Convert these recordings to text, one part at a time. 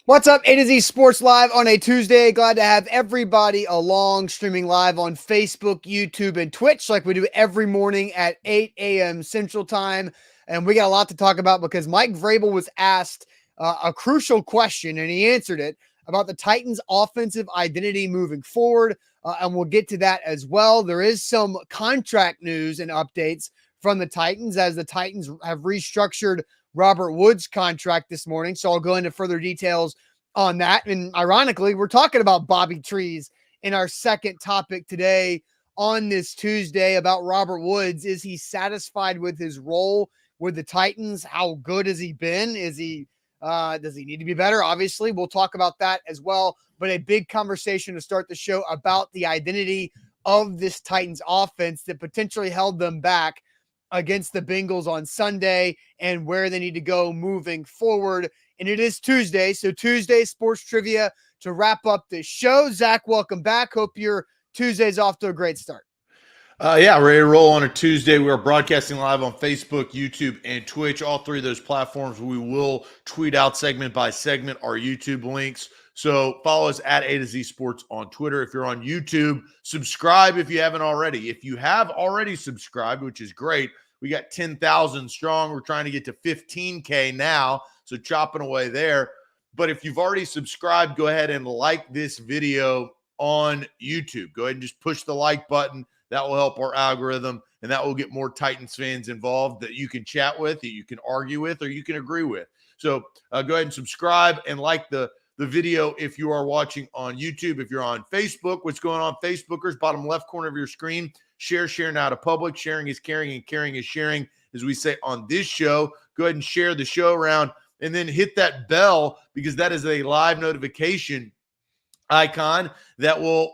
What's up, A to Z Sports Live on a Tuesday. Glad to have everybody along, streaming live on Facebook, YouTube, and Twitch like we do every morning at 8 a.m. Central Time. And we got a lot to talk about because Mike Vrabel was asked a crucial question, and he answered it about the Titans' offensive identity moving forward. And we'll get to that as well. There is some contract news and updates from the Titans as the Titans have restructured Robert Woods' contract this morning. So I'll go into further details on that. And ironically, we're talking about Bobby Trees in our second topic today on this Tuesday about Robert Woods. Is he satisfied with his role with the Titans? How good has he been? Does he need to be better? Obviously, we'll talk about that as well. But a big conversation to start the show about the identity of this Titans offense that potentially held them back against the Bengals on Sunday and where they need to go moving forward. And it is Tuesday, so Tuesday sports trivia to wrap up the show. Zach, welcome back. Hope your Tuesday's off to a great start. Yeah, ready to roll on a Tuesday. We are broadcasting live on Facebook, YouTube, and Twitch. All three of those platforms. We will tweet out segment by segment our YouTube links. So follow us at A to Z Sports on Twitter. If you're on YouTube, subscribe if you haven't already. If you have already subscribed, which is great, we got 10,000 strong. We're trying to get to 15K now, so chopping away there. But if you've already subscribed, go ahead and like this video on YouTube. Go ahead and just push the like button. That will help our algorithm, and that will get more Titans fans involved that you can chat with, that you can argue with, or you can agree with. So go ahead and subscribe and like the video if you are watching on YouTube. If you're on Facebook, what's going on, Facebookers? Bottom left corner of your screen. Share now to public. Sharing is caring, and caring is sharing, as we say on this show. Go ahead and share the show around, and then hit that bell because that is a live notification icon that will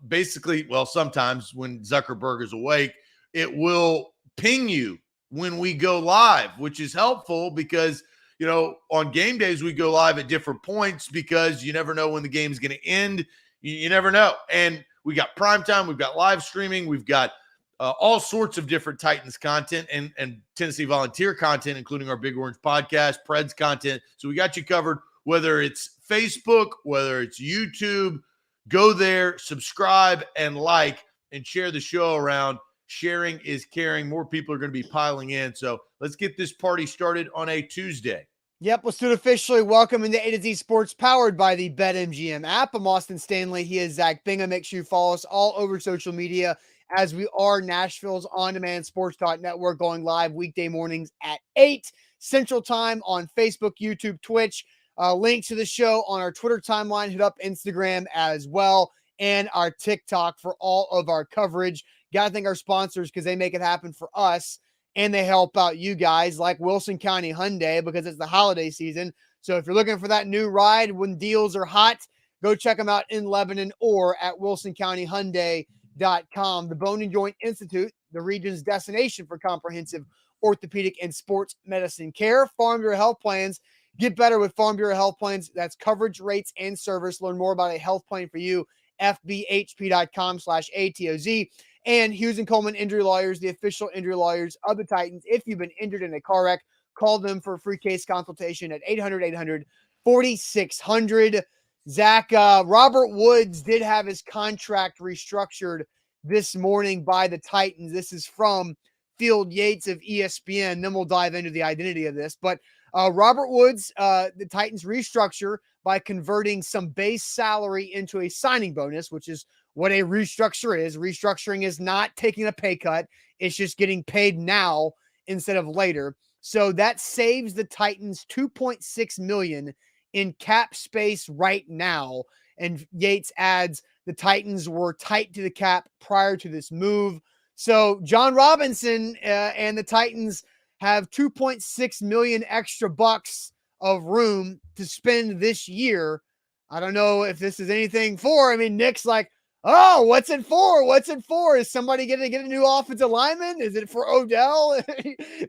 basically, well, sometimes when Zuckerberg is awake, it will ping you when we go live, which is helpful because, you know, on game days, we go live at different points because you never know when the game is going to end. You never know. And we got primetime, we've got live streaming, we've got all sorts of different Titans content and Tennessee Volunteer content, including our Big Orange podcast, Preds content. So we got you covered, whether it's Facebook, whether it's YouTube. Go there, subscribe, and like, and share the show around. Sharing is caring. More people are going to be piling in. So let's get this party started on a Tuesday. Yep, let's do it officially. Welcome into A to Z Sports, powered by the BetMGM app. I'm Austin Stanley. He is Zach Bingham. Make sure you follow us all over social media as we are Nashville's on-demand sports talk network, going live weekday mornings at 8 Central Time on Facebook, YouTube, Twitch. Link to the show on our Twitter timeline. Hit up Instagram as well, and our TikTok for all of our coverage. Got to thank our sponsors because they make it happen for us, and they help out you guys like Wilson County Hyundai because it's the holiday season. So if you're looking for that new ride when deals are hot, go check them out in Lebanon or at wilsoncountyhyundai.com. The Bone and Joint Institute, the region's destination for comprehensive orthopedic and sports medicine care. Farm Bureau Health Plans. Get better with Farm Bureau Health Plans. That's coverage, rates, and service. Learn more about a health plan for you. FBHP.com/ATOZ. And Hughes and Coleman Injury Lawyers, the official injury lawyers of the Titans. If you've been injured in a car wreck, call them for a free case consultation at 800-800-4600. Zach, Robert Woods did have his contract restructured this morning by the Titans. This is from Field Yates of ESPN. Then we'll dive into the identity of this. But Robert Woods, the Titans restructure by converting some base salary into a signing bonus, which is what a restructure is. Restructuring is not taking a pay cut. It's just getting paid now instead of later. So that saves the Titans $2.6 million in cap space right now. And Yates adds the Titans were tight to the cap prior to this move. So John Robinson and the Titans have $2.6 million extra bucks of room to spend this year. I don't know if this is anything for. I mean, Nick's like, oh, what's it for? What's it for? Is somebody going to get a new offensive lineman? Is it for Odell?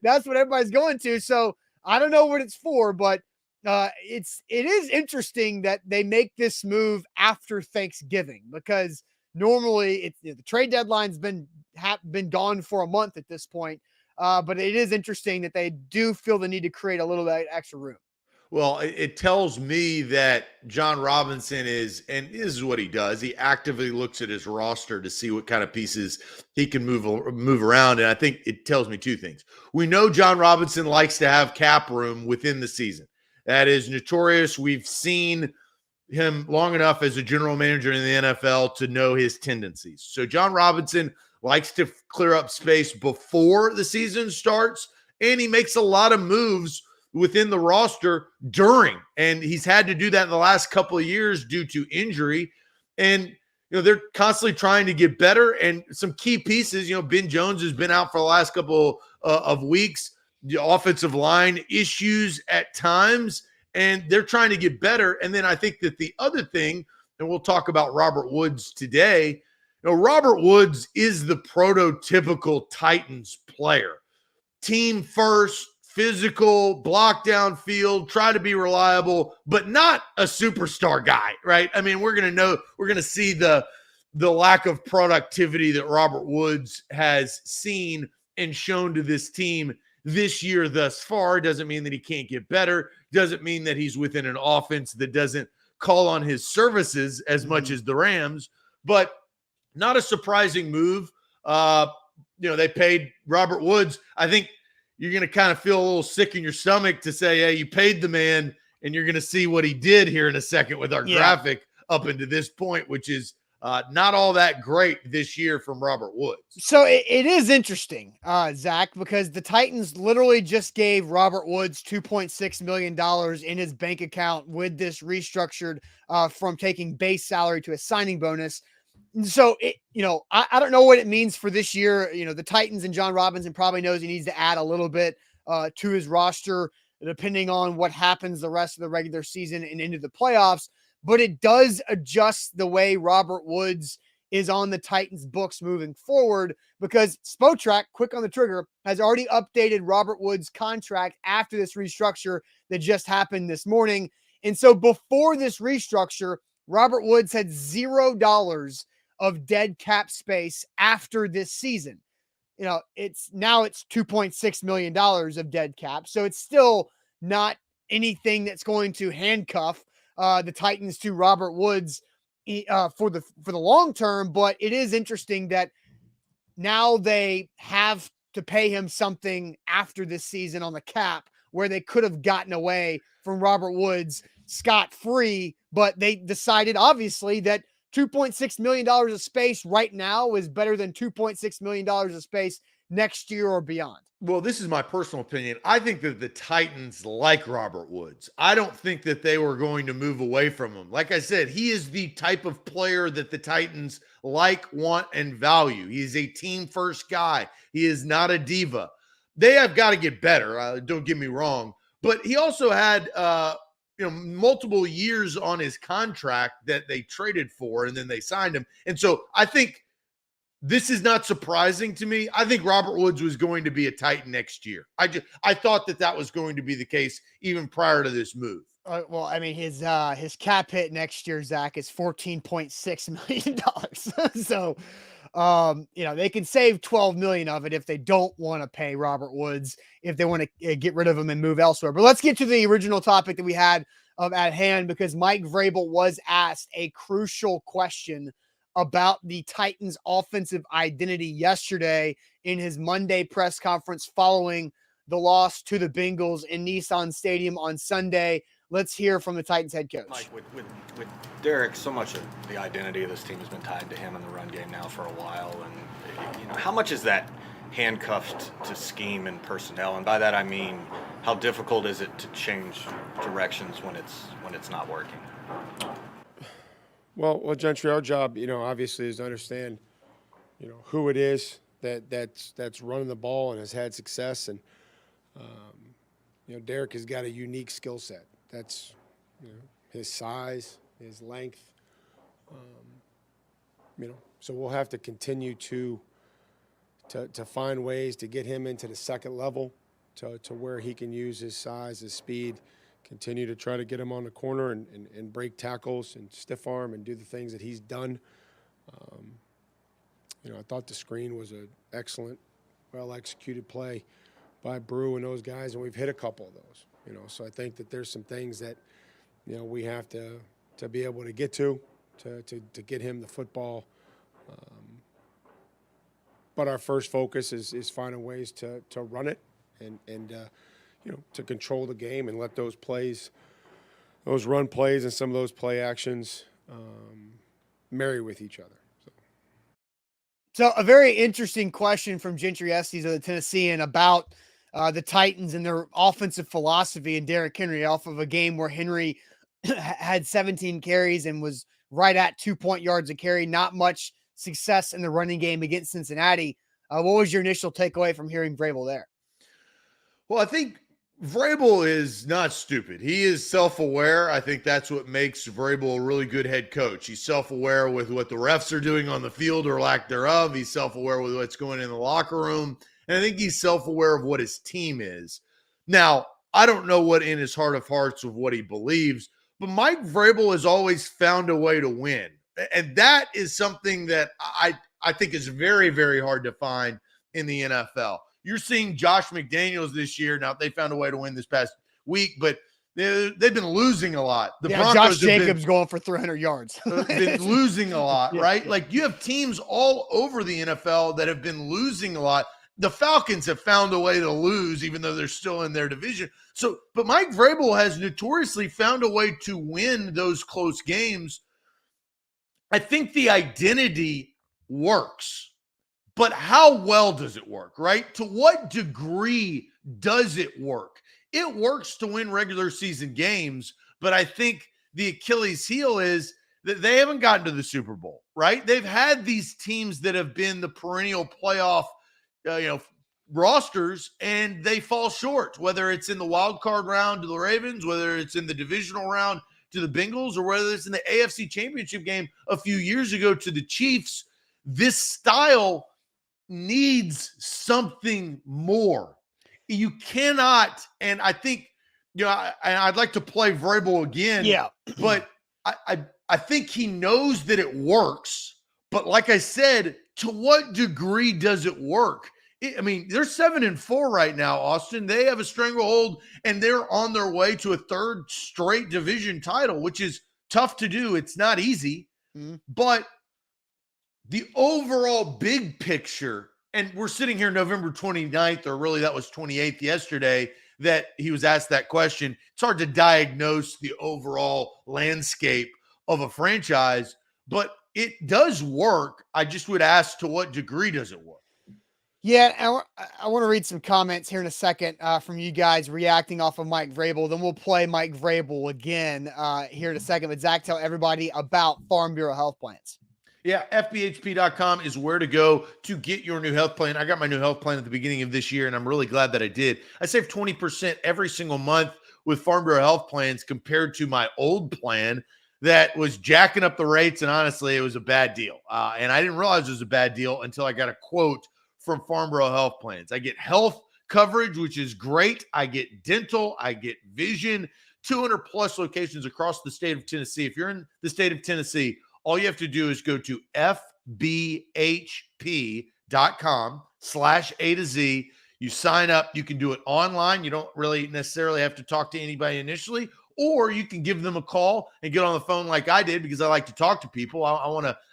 That's what everybody's going to. So I don't know what it's for, but it is interesting that they make this move after Thanksgiving because normally the trade deadline's been gone for a month at this point. But it is interesting that they do feel the need to create a little bit extra room. Well, it tells me that John Robinson is, and this is what he does. He actively looks at his roster to see what kind of pieces he can move around. And I think it tells me two things. We know John Robinson likes to have cap room within the season. That is notorious. We've seen him long enough as a general manager in the NFL to know his tendencies. So John Robinson likes to clear up space before the season starts, and he makes a lot of moves within the roster during, and he's had to do that in the last couple of years due to injury. And they're constantly trying to get better, and some key pieces, Ben Jones has been out for the last couple of weeks, the offensive line issues at times, and they're trying to get better. And then I think that the other thing, and we'll talk about Robert Woods today, Robert Woods is the prototypical Titans player. Team first, physical, block down field, try to be reliable, but not a superstar guy, right? I mean, we're going to see the lack of productivity that Robert Woods has seen and shown to this team this year thus far. Doesn't mean that he can't get better. Doesn't mean that he's within an offense that doesn't call on his services as much as the Rams, but not a surprising move. They paid Robert Woods. I think you're going to kind of feel a little sick in your stomach to say, hey, you paid the man, and you're going to see what he did here in a second with our graphic up into this point, which is not all that great this year from Robert Woods. So it is interesting, Zach, because the Titans literally just gave Robert Woods $2.6 million in his bank account with this restructured from taking base salary to a signing bonus. So, I don't know what it means for this year. The Titans and John Robinson probably knows he needs to add a little bit to his roster, depending on what happens the rest of the regular season and into the playoffs. But it does adjust the way Robert Woods is on the Titans books moving forward, because Spotrac, quick on the trigger, has already updated Robert Woods' contract after this restructure that just happened this morning. And so before this restructure, Robert Woods had $0 of dead cap space after this season. It's $2.6 million of dead cap. So it's still not anything that's going to handcuff the Titans to Robert Woods for the long term. But it is interesting that now they have to pay him something after this season on the cap, where they could have gotten away from Robert Woods scot-free, but they decided obviously that $2.6 million of space right now is better than $2.6 million of space next year or beyond. Well, this is my personal opinion. I think that the Titans like Robert Woods. I don't think that they were going to move away from him. Like I said, he is the type of player that the Titans like, want, and value. He is a team-first guy. He is not a diva. They have got to get better. Don't get me wrong. But he also had multiple years on his contract that they traded for, and then they signed him. And so I think this is not surprising to me. I think Robert Woods was going to be a Titan next year. I thought that was going to be the case even prior to this move. Well, I mean, his cap hit next year, Zach, is $14.6 million. So, they can save $12 million of it if they don't want to pay Robert Woods, if they want to get rid of him and move elsewhere. But let's get to the original topic that we had at hand, because Mike Vrabel was asked a crucial question about the Titans' offensive identity yesterday in his Monday press conference following the loss to the Bengals in Nissan Stadium on Sunday. Let's hear from the Titans head coach. Mike, with Derrick, so much of the identity of this team has been tied to him in the run game now for a while. And how much is that handcuffed to scheme and personnel? And by that I mean, how difficult is it to change directions when it's not working? Well, Gentry, our job, obviously is to understand, who it is that's running the ball and has had success. And, Derrick has got a unique skill set. That's, his size, his length. So we'll have to continue to find ways to get him into the second level to where he can use his size, his speed, continue to try to get him on the corner and break tackles and stiff arm and do the things that he's done. I thought the screen was an excellent, well-executed play by Brew and those guys, and we've hit a couple of those. So I think that there's some things that, we have to be able to get to get him the football. But our first focus is finding ways to run it and to control the game and let those plays, those run plays and some of those play actions marry with each other. So a very interesting question from Gentry Estes of the Tennessean about the Titans and their offensive philosophy and Derrick Henry off of a game where Henry had 17 carries and was right at 2 yards a carry. Not much success in the running game against Cincinnati. What was your initial takeaway from hearing Vrabel there? Well, I think Vrabel is not stupid. He is self-aware. I think that's what makes Vrabel a really good head coach. He's self-aware with what the refs are doing on the field or lack thereof. He's self-aware with what's going in the locker room. And I think he's self-aware of what his team is. Now, I don't know what in his heart of hearts of what he believes, but Mike Vrabel has always found a way to win. And that is something that I think is very, very hard to find in the NFL. You're seeing Josh McDaniels this year. Now, they found a way to win this past week, but they've been losing a lot. The Broncos Josh Jacobs going for 300 yards. been losing a lot, right? Yeah. Like you have teams all over the NFL that have been losing a lot. The Falcons have found a way to lose, even though they're still in their division. So, but Mike Vrabel has notoriously found a way to win those close games. I think the identity works, but how well does it work, right? To what degree does it work? It works to win regular season games, but I think the Achilles heel is that they haven't gotten to the Super Bowl, right? They've had these teams that have been the perennial playoff rosters, and they fall short, whether it's in the wild card round to the Ravens, whether it's in the divisional round to the Bengals, or whether it's in the AFC Championship game a few years ago to the Chiefs. This style needs something more. You cannot, and I think, I'd like to play Vrabel again. Yeah. But I think he knows that it works. But like I said, to what degree does it work? They're 7-4 right now, Austin. They have a stranglehold, and they're on their way to a third straight division title, which is tough to do. It's not easy. Mm-hmm. But the overall big picture, and we're sitting here November 29th, or really that was 28th yesterday, that he was asked that question. It's hard to diagnose the overall landscape of a franchise, but it does work. I just would ask, to what degree does it work? Yeah, I want to read some comments here in a second from you guys reacting off of Mike Vrabel. Then we'll play Mike Vrabel again here in a second. But Zach, tell everybody about Farm Bureau Health Plans. Yeah, FBHP.com is where to go to get your new health plan. I got my new health plan at the beginning of this year, and I'm really glad that I did. I saved 20% every single month with Farm Bureau Health Plans compared to my old plan that was jacking up the rates, and honestly, it was a bad deal. And I didn't realize it was a bad deal until I got a quote from Farm Bureau Health Plans. I get health coverage, which is great. I get dental. I get vision. 200-plus locations across the state of Tennessee. If you're in the state of Tennessee, all you have to do is go to fbhp.com/A to Z. You sign up. You can do it online. You don't really necessarily have to talk to anybody initially, or you can give them a call and get on the phone like I did, because I like to talk to people. I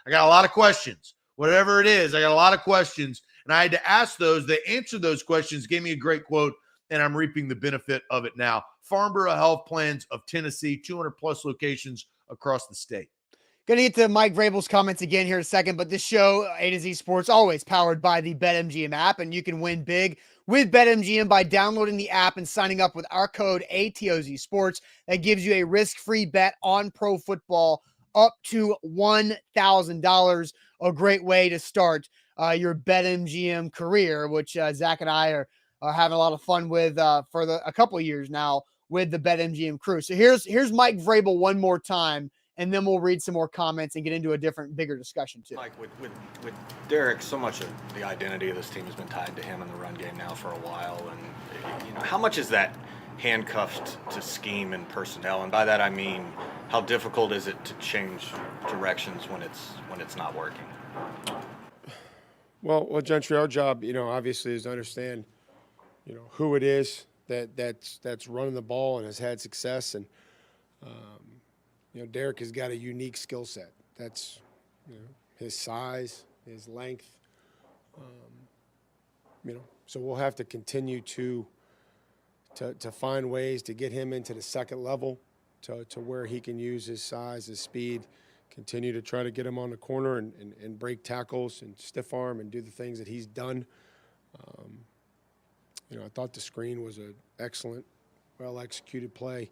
got a lot of questions. Whatever it is, I got a lot of questions, and I had to ask those. They answered those questions, gave me a great quote, and I'm reaping the benefit of it now. Farm Bureau Health Plans of Tennessee, 200-plus locations across the state. Going to get to Mike Vrabel's comments again here in a second, but this show, A to Z Sports, always powered by the BetMGM app, and you can win big with BetMGM by downloading the app and signing up with our code ATOZ Sports. That gives you a risk-free bet on pro football up to $1,000. A great way to start your BetMGM career, which Zach and I are having a lot of fun with for a couple of years now with the BetMGM crew. So here's Mike Vrabel one more time, and then we'll read some more comments and get into a different, bigger discussion too. Mike, with Derrick, so much of the identity of this team has been tied to him in the run game now for a while. And how much is that handcuffed to scheme and personnel? And by that I mean, how difficult is it to change directions when it's not working? Well, Gentry, our job, obviously, is to understand, who it is that's running the ball and has had success. And Derrick has got a unique skill set. That's his size, his length. So we'll have to continue to find ways to get him into the second level, to where he can use his size, his speed, continue to try to get him on the corner and break tackles and stiff arm and do the things that he's done. I thought the screen was an excellent, well-executed play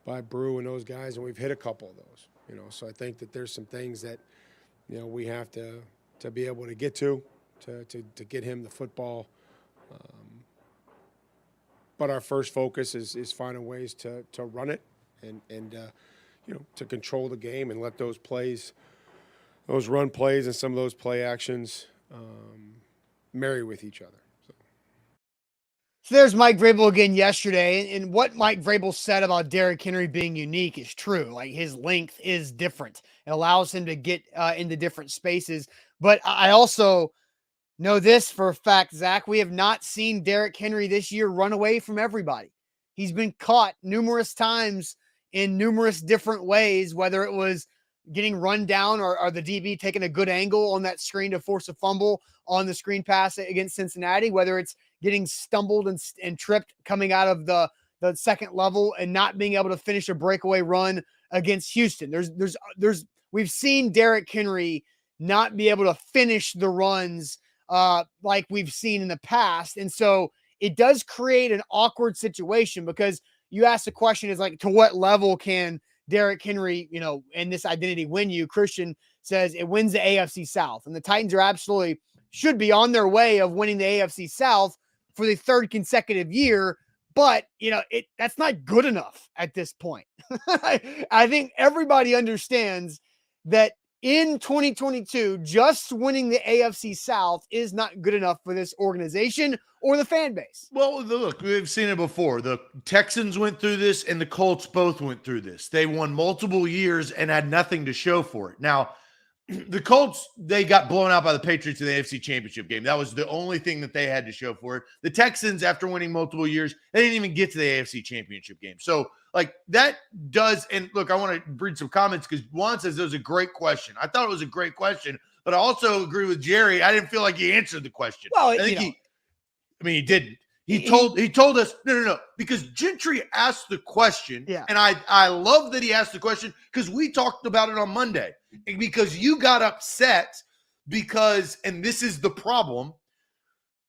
by Brew and those guys, and we've hit a couple of those. So I think that there's some things that we have to be able to get to get him the football. But our first focus is finding ways to run it and to control the game and let those plays, those run plays and some of those play actions marry with each other. So there's Mike Vrabel again yesterday, and what Mike Vrabel said about Derrick Henry being unique is true. Like, his length is different. It allows him to get into different spaces. But I also know this for a fact, Zach, we have not seen Derrick Henry this year run away from everybody. He's been caught numerous times in numerous different ways, whether it was getting run down or the DB taking a good angle on that screen to force a fumble on the screen pass against Cincinnati, whether it's getting stumbled and tripped coming out of the second level and not being able to finish a breakaway run against Houston. We've seen Derrick Henry not be able to finish the runs like we've seen in the past. And so it does create an awkward situation, because you ask the question is like, to what level can Derrick Henry, and this identity win you? Christian says it wins the AFC South, and the Titans should be on their way of winning the AFC South for the third consecutive year. But, that's not good enough at this point. I think everybody understands that in 2022, just winning the AFC South is not good enough for this organization or the fan base. Well, look, we've seen it before. The Texans went through this and the Colts both went through this. They won multiple years and had nothing to show for it. Now, the Colts, they got blown out by the Patriots in the AFC Championship game. That was the only thing that they had to show for it. The Texans, after winning multiple years, they didn't even get to the AFC Championship game. So, that does, and look, I want to read some comments because Juan says it was a great question. I thought it was a great question, but I also agree with Jerry. I didn't feel like he answered the question. Well, I think he didn't. He told us, no, because Gentry asked the question, and I love that he asked the question because we talked about it on Monday. Because you got upset and this is the problem,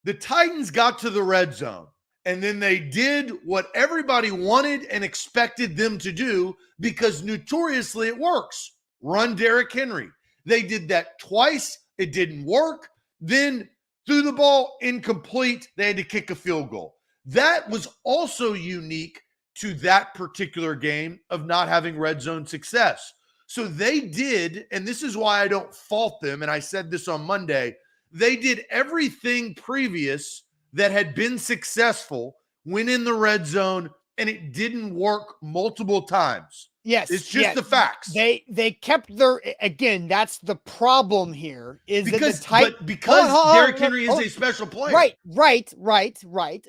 the Titans got to the red zone, and then they did what everybody wanted and expected them to do because notoriously it works. Run Derrick Henry. They did that twice. It didn't work. Then threw the ball incomplete. They had to kick a field goal. That was also unique to that particular game of not having red zone success. So they did, and this is why I don't fault them, and I said this on Monday, they did everything previous that had been successful, went in the red zone, and it didn't work multiple times. Yes. It's just the facts. They kept again, that's the problem here is because Derrick Henry is a special player. Right.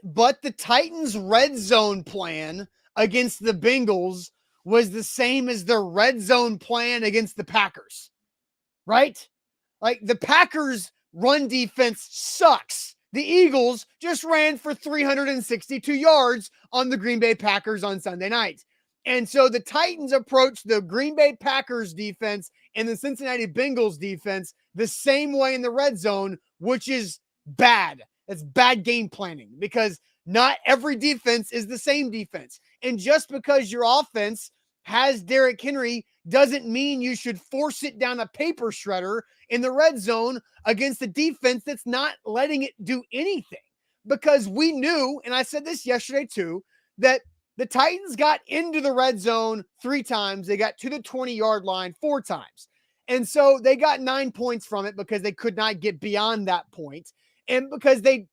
But the Titans' red zone plan against the Bengals was the same as their red zone plan against the Packers, right? Like, the Packers' run defense sucks. The Eagles just ran for 362 yards on the Green Bay Packers on Sunday night. And so the Titans approached the Green Bay Packers defense and the Cincinnati Bengals defense the same way in the red zone, which is bad. It's bad game planning because not every defense is the same defense. And just because your offense has Derrick Henry doesn't mean you should force it down a paper shredder in the red zone against a defense that's not letting it do anything. Because we knew, and I said this yesterday too, that the Titans got into the red zone 3 times. They got to the 20-yard line 4 times. And so they got 9 points from it because they could not get beyond that point. And because they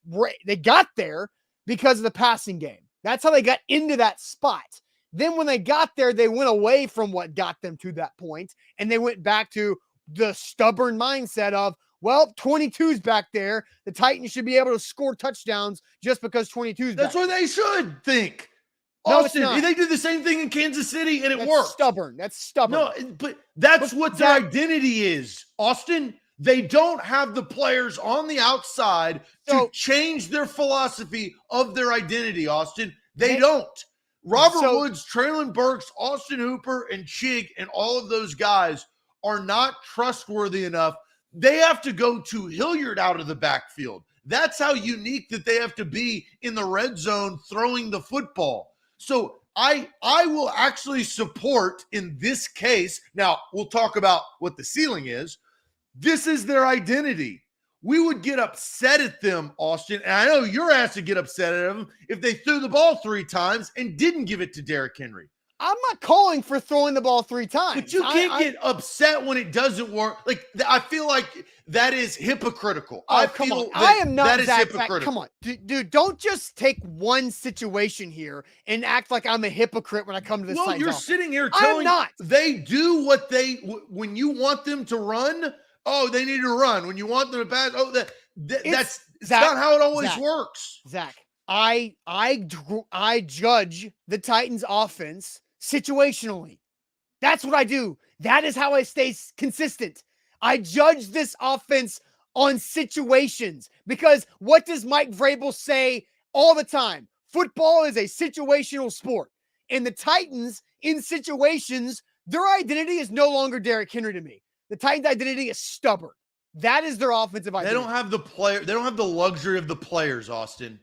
got there because of the passing game. That's how they got into that spot. Then when they got there, they went away from what got them to that point, and they went back to the stubborn mindset of, Well, 22's back there. The Titans should be able to score touchdowns just because 22's That's back. what they should think. No, Austin, it's not. they did the same thing in Kansas City, and it That's worked. stubborn. That's stubborn. No, but that's what their Zach, identity is, Austin. They don't have the players on the outside to change their philosophy of their identity, Austin. They don't. Robert Woods, Traylon Burks, Austin Hooper, and Chig, and all of those guys are not trustworthy enough. They have to go to Hilliard out of the backfield. That's how unique that they have to be in the red zone throwing the football. So I will actually support in this case. Now, we'll talk about what the ceiling is. This is their identity. We would get upset at them, Austin, and I know your ass would get upset at them if they threw the ball 3 times and didn't give it to Derrick Henry. I'm not calling for throwing the ball 3 times. But you can't get upset when it doesn't work. Like, I feel like that is hypocritical. Oh, come on. I am not that is Zach, hypocritical. come on. Dude, don't just take one situation here and act like I'm a hypocrite when I come to this Well, site. you're sitting here telling they do what when you want them to run, they need to run. When you want them to pass, that's Zach, not how it always works. Zach, I judge the Titans offense situationally. That's what I do. That is how I stay consistent. I judge this offense on situations because what does Mike Vrabel say all the time? Football is a situational sport. And the Titans, in situations, their identity is no longer Derrick Henry to me. The Titans' identity is stubborn. That is their offensive identity. They don't have the player. They don't have the luxury of the players, Austin.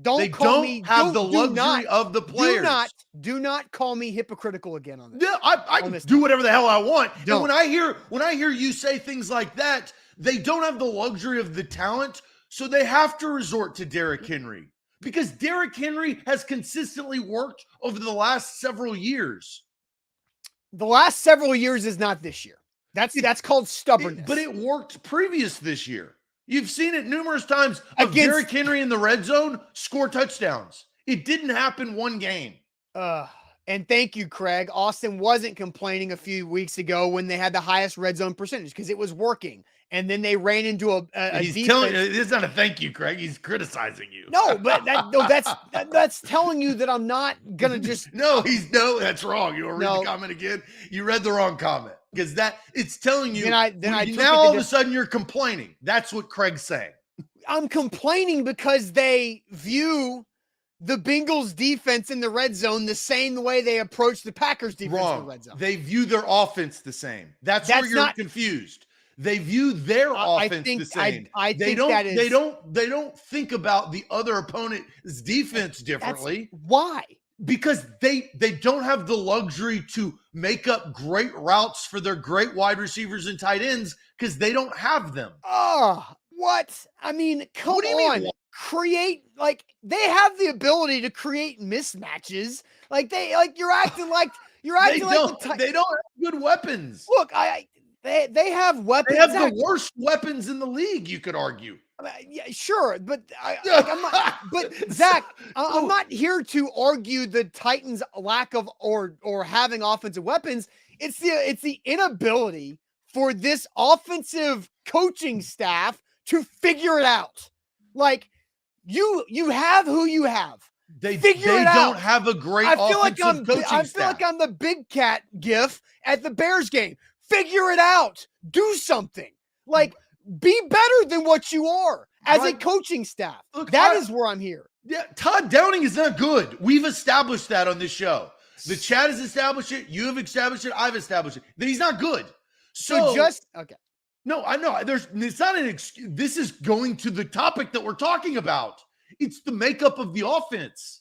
Don't have the luxury of the players. Do not call me hypocritical again on this. Yeah, I can do whatever the hell I want. Don't. And when I hear you say things like that, they don't have the luxury of the talent, so they have to resort to Derrick Henry because Derrick Henry has consistently worked over the last several years. The last several years is not this year. That's called stubbornness. But it worked previous this year. You've seen it numerous times of Derrick Henry in the red zone score touchdowns. It didn't happen one game. And thank you, Craig. Austin wasn't complaining a few weeks ago when they had the highest red zone percentage because it was working. And then they ran into a He's defense. telling you, it's not a thank you, Craig. He's criticizing you. No, but that's telling you that I'm not gonna just. No, that's wrong. You want to read the comment again? You read the wrong comment because it's telling you. Now all of a sudden you're complaining. That's what Craig's saying. I'm complaining because they view the Bengals defense in the red zone the same way they approach the Packers defense in the red zone. They view their offense the same. That's where you're confused. They view their offense the same. They don't think about the other opponent's defense differently. Why? Because they don't have the luxury to make up great routes for their great wide receivers and tight ends because they don't have them. What? I mean, come what do you on. Mean? Create, they have the ability to create mismatches. You're acting like they don't have good weapons. Look, they have weapons. They have the worst weapons in the league, you could argue. Yeah, sure, but I'm not. But Zach, I'm not here to argue the Titans' lack of or having offensive weapons. It's the inability for this offensive coaching staff to figure it out. You have who you have. They don't have a great offensive coaching staff. I feel like I'm the big cat gif at the Bears game. Figure it out. Do something. Be better than what you are as a coaching staff. Look, that is where I'm here. Yeah, Todd Downing is not good. We've established that on this show. The chat has established it. You have established it. I've established it. That he's not good. So okay. No, I know. It's not an excuse. This is going to the topic that we're talking about. It's the makeup of the offense.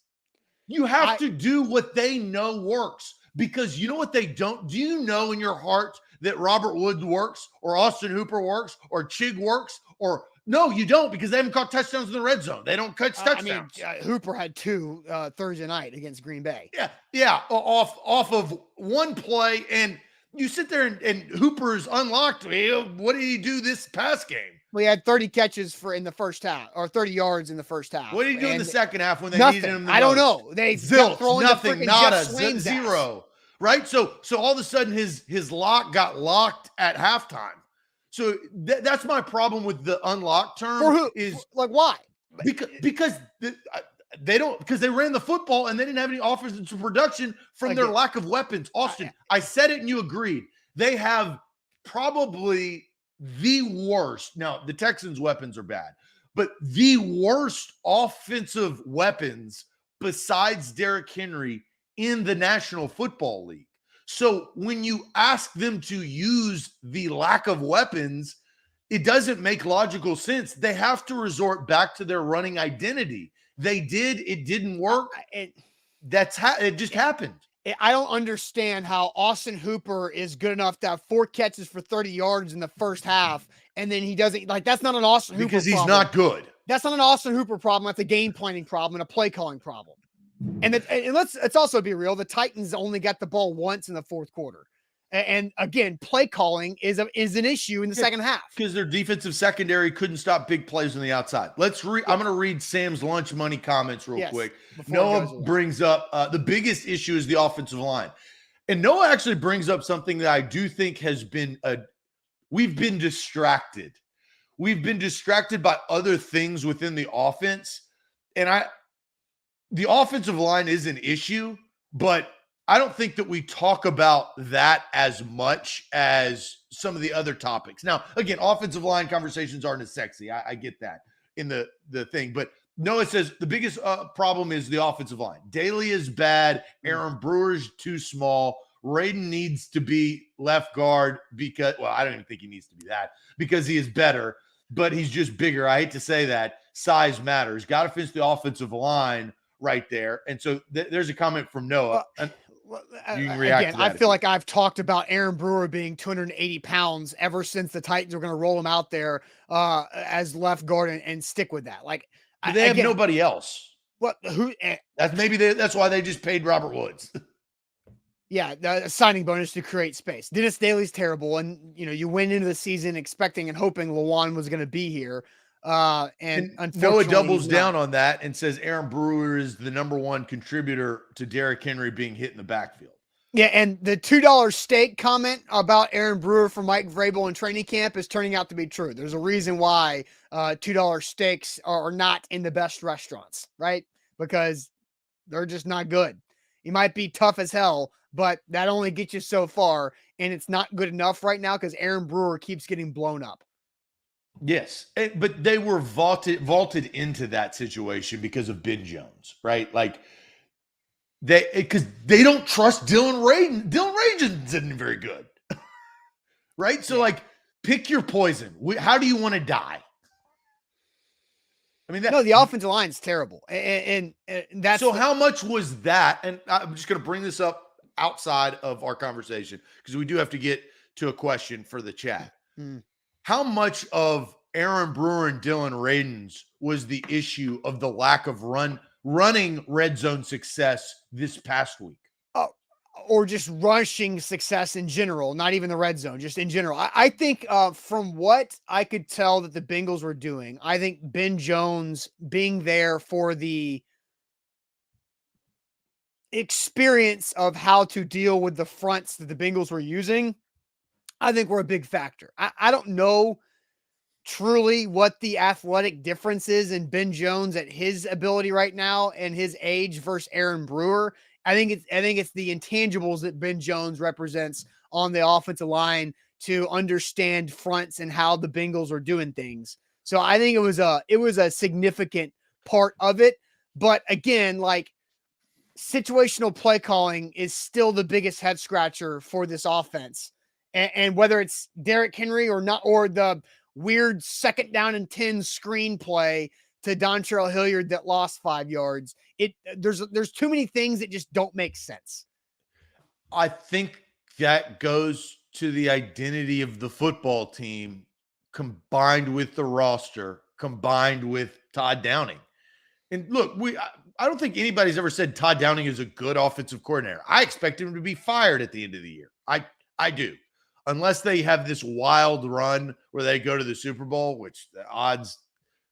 You have to do what they know works because you know what they don't. Do you know in your heart that Robert Woods works or Austin Hooper works or Chig works or no, you don't because they haven't caught touchdowns in the red zone. They don't catch touchdowns. Hooper had 2 Thursday night against Green Bay. Yeah, off of one play, and you sit there and Hooper is unlocked. What did he do this past game? We had 30 catches in the first half, or 30 yards in the first half. What did he do in the second half when they nothing. needed him the I don't most? know. They zilch, nothing, nada, zero. Right? So all of a sudden his lock got locked at halftime. So that's my problem with the unlock term. For who? Is Like, why? because they don't, because they ran the football and they didn't have any offensive production from their lack of weapons. Austin, I said it and you agreed. They have probably the worst. Now, the Texans' weapons are bad, but the worst offensive weapons besides Derrick Henry in the National Football League. So when you ask them to use the lack of weapons, it doesn't make logical sense. They have to resort back to their running identity. They did. It didn't work. It just happened. I don't understand how Austin Hooper is good enough to have 4 catches for 30 yards in the first half, and then he doesn't. Like, that's not an Austin Hooper because he's problem. not good. That's not an Austin Hooper problem. That's a game planning problem and a play calling problem. And let's also be real. The Titans only got the ball once in the fourth quarter. And again, play calling is an issue in the second half because their defensive secondary couldn't stop big plays on the outside. I'm going to read Sam's lunch money comments real quick. Noah brings up the biggest issue is the offensive line, and Noah actually brings up something that I do think has been we've been distracted. We've been distracted by other things within the offense, and the offensive line is an issue, but I don't think that we talk about that as much as some of the other topics. Now, again, offensive line conversations aren't as sexy. I get that in the thing. But Noah says the biggest problem is the offensive line. Daly is bad. Aaron Brewer's too small. Raiden needs to be left guard because, well, I don't even think he needs to be that because he is better, but he's just bigger. I hate to say that. Size matters. Got to finish the offensive line right there. And so there's a comment from Noah. You can react to that. I feel like I've talked about Aaron Brewer being 280 pounds ever since the Titans were going to roll him out there as left guard and stick with that. Like, they have nobody else. What? Who? That's why they just paid Robert Woods. Yeah, the signing bonus to create space. Dennis Daly's terrible, and you went into the season expecting and hoping Lawan was going to be here. And Noah doubles down on that and says Aaron Brewer is the #1 contributor to Derrick Henry being hit in the backfield. Yeah, and the $2 steak comment about Aaron Brewer from Mike Vrabel in training camp is turning out to be true. There's a reason why $2 steaks are not in the best restaurants, right? Because they're just not good. You might be tough as hell, but that only gets you so far, and it's not good enough right now because Aaron Brewer keeps getting blown up. Yes, but they were vaulted into that situation because of Ben Jones, right? Like because they don't trust Dylan Raiden. Dylan Raiden isn't very good, right? So pick your poison. How do you want to die? I mean, the offensive line is terrible, and that's so. How much was that? And I'm just going to bring this up outside of our conversation because we do have to get to a question for the chat. How much of Aaron Brewer and Dylan Raiden's was the issue of the lack of running red zone success this past week? Or just rushing success in general, not even the red zone, just in general. I think from what I could tell that the Bengals were doing, I think Ben Jones being there for the experience of how to deal with the fronts that the Bengals were using, I think were a big factor. I don't know truly what the athletic difference is in Ben Jones at his ability right now and his age versus Aaron Brewer. I think it's the intangibles that Ben Jones represents on the offensive line to understand fronts and how the Bengals are doing things. So I think it was a significant part of it. But again, situational play calling is still the biggest head scratcher for this offense. And whether it's Derrick Henry or not, or the weird 2nd down and 10 screen play to Dontrell Hilliard that lost 5 yards, there's too many things that just don't make sense. I think that goes to the identity of the football team combined with the roster, combined with Todd Downing. And look, I don't think anybody's ever said Todd Downing is a good offensive coordinator. I expect him to be fired at the end of the year. I do. Unless they have this wild run where they go to the Super Bowl, which the odds,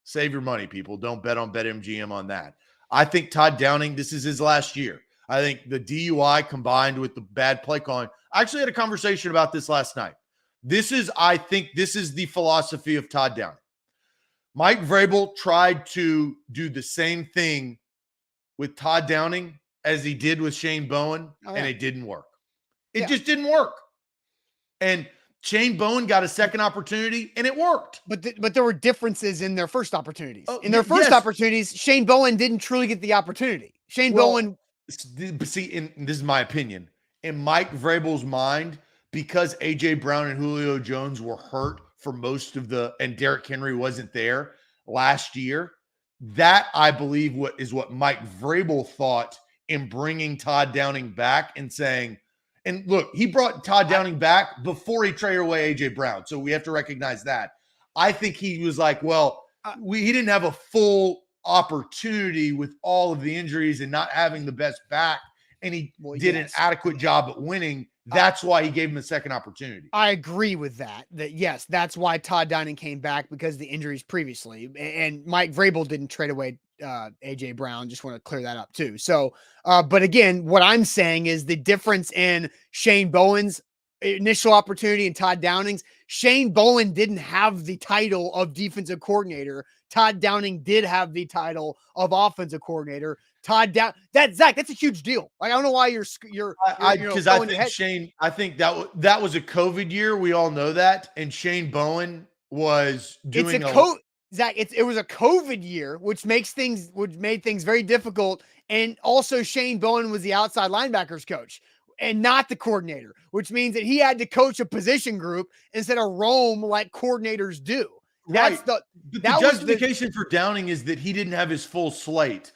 save your money, people. Don't bet on BetMGM on that. I think Todd Downing, this is his last year. I think the DUI combined with the bad play calling. I actually had a conversation about this last night. I think this is the philosophy of Todd Downing. Mike Vrabel tried to do the same thing with Todd Downing as he did with Shane Bowen, and it didn't work. It just didn't work. And Shane Bowen got a second opportunity, and it worked. But there were differences in their first opportunities. In their first opportunities, Shane Bowen didn't truly get the opportunity. Bowen. See, and this is my opinion. In Mike Vrabel's mind, because A.J. Brown and Julio Jones were hurt for most of and Derrick Henry wasn't there last year, that I believe what Mike Vrabel thought in bringing Todd Downing back and saying, and look, he brought Todd Downing back before he traded away A.J. Brown. So we have to recognize that. I think he was like, well, he didn't have a full opportunity with all of the injuries and not having the best back, and he did an adequate job at winning. That's why he gave him a second opportunity. I agree with that. Yes, that's why Todd Downing came back, because of the injuries previously. And Mike Vrabel didn't trade away A.J. Brown. Just want to clear that up too. So, but again, what I'm saying is the difference in Shane Bowen's initial opportunity and Todd Downing's. Shane Bowen didn't have the title of defensive coordinator. Todd Downing did have the title of offensive coordinator. That's a huge deal. Like, I don't know why because I think Shane, I think that was a COVID year. We all know that. And Shane Bowen was doing Zach, it was a COVID year, which made things very difficult. And also Shane Bowen was the outside linebackers coach and not the coordinator, which means that he had to coach a position group instead of roam like coordinators do. Right. The justification for Downing is that he didn't have his full slate.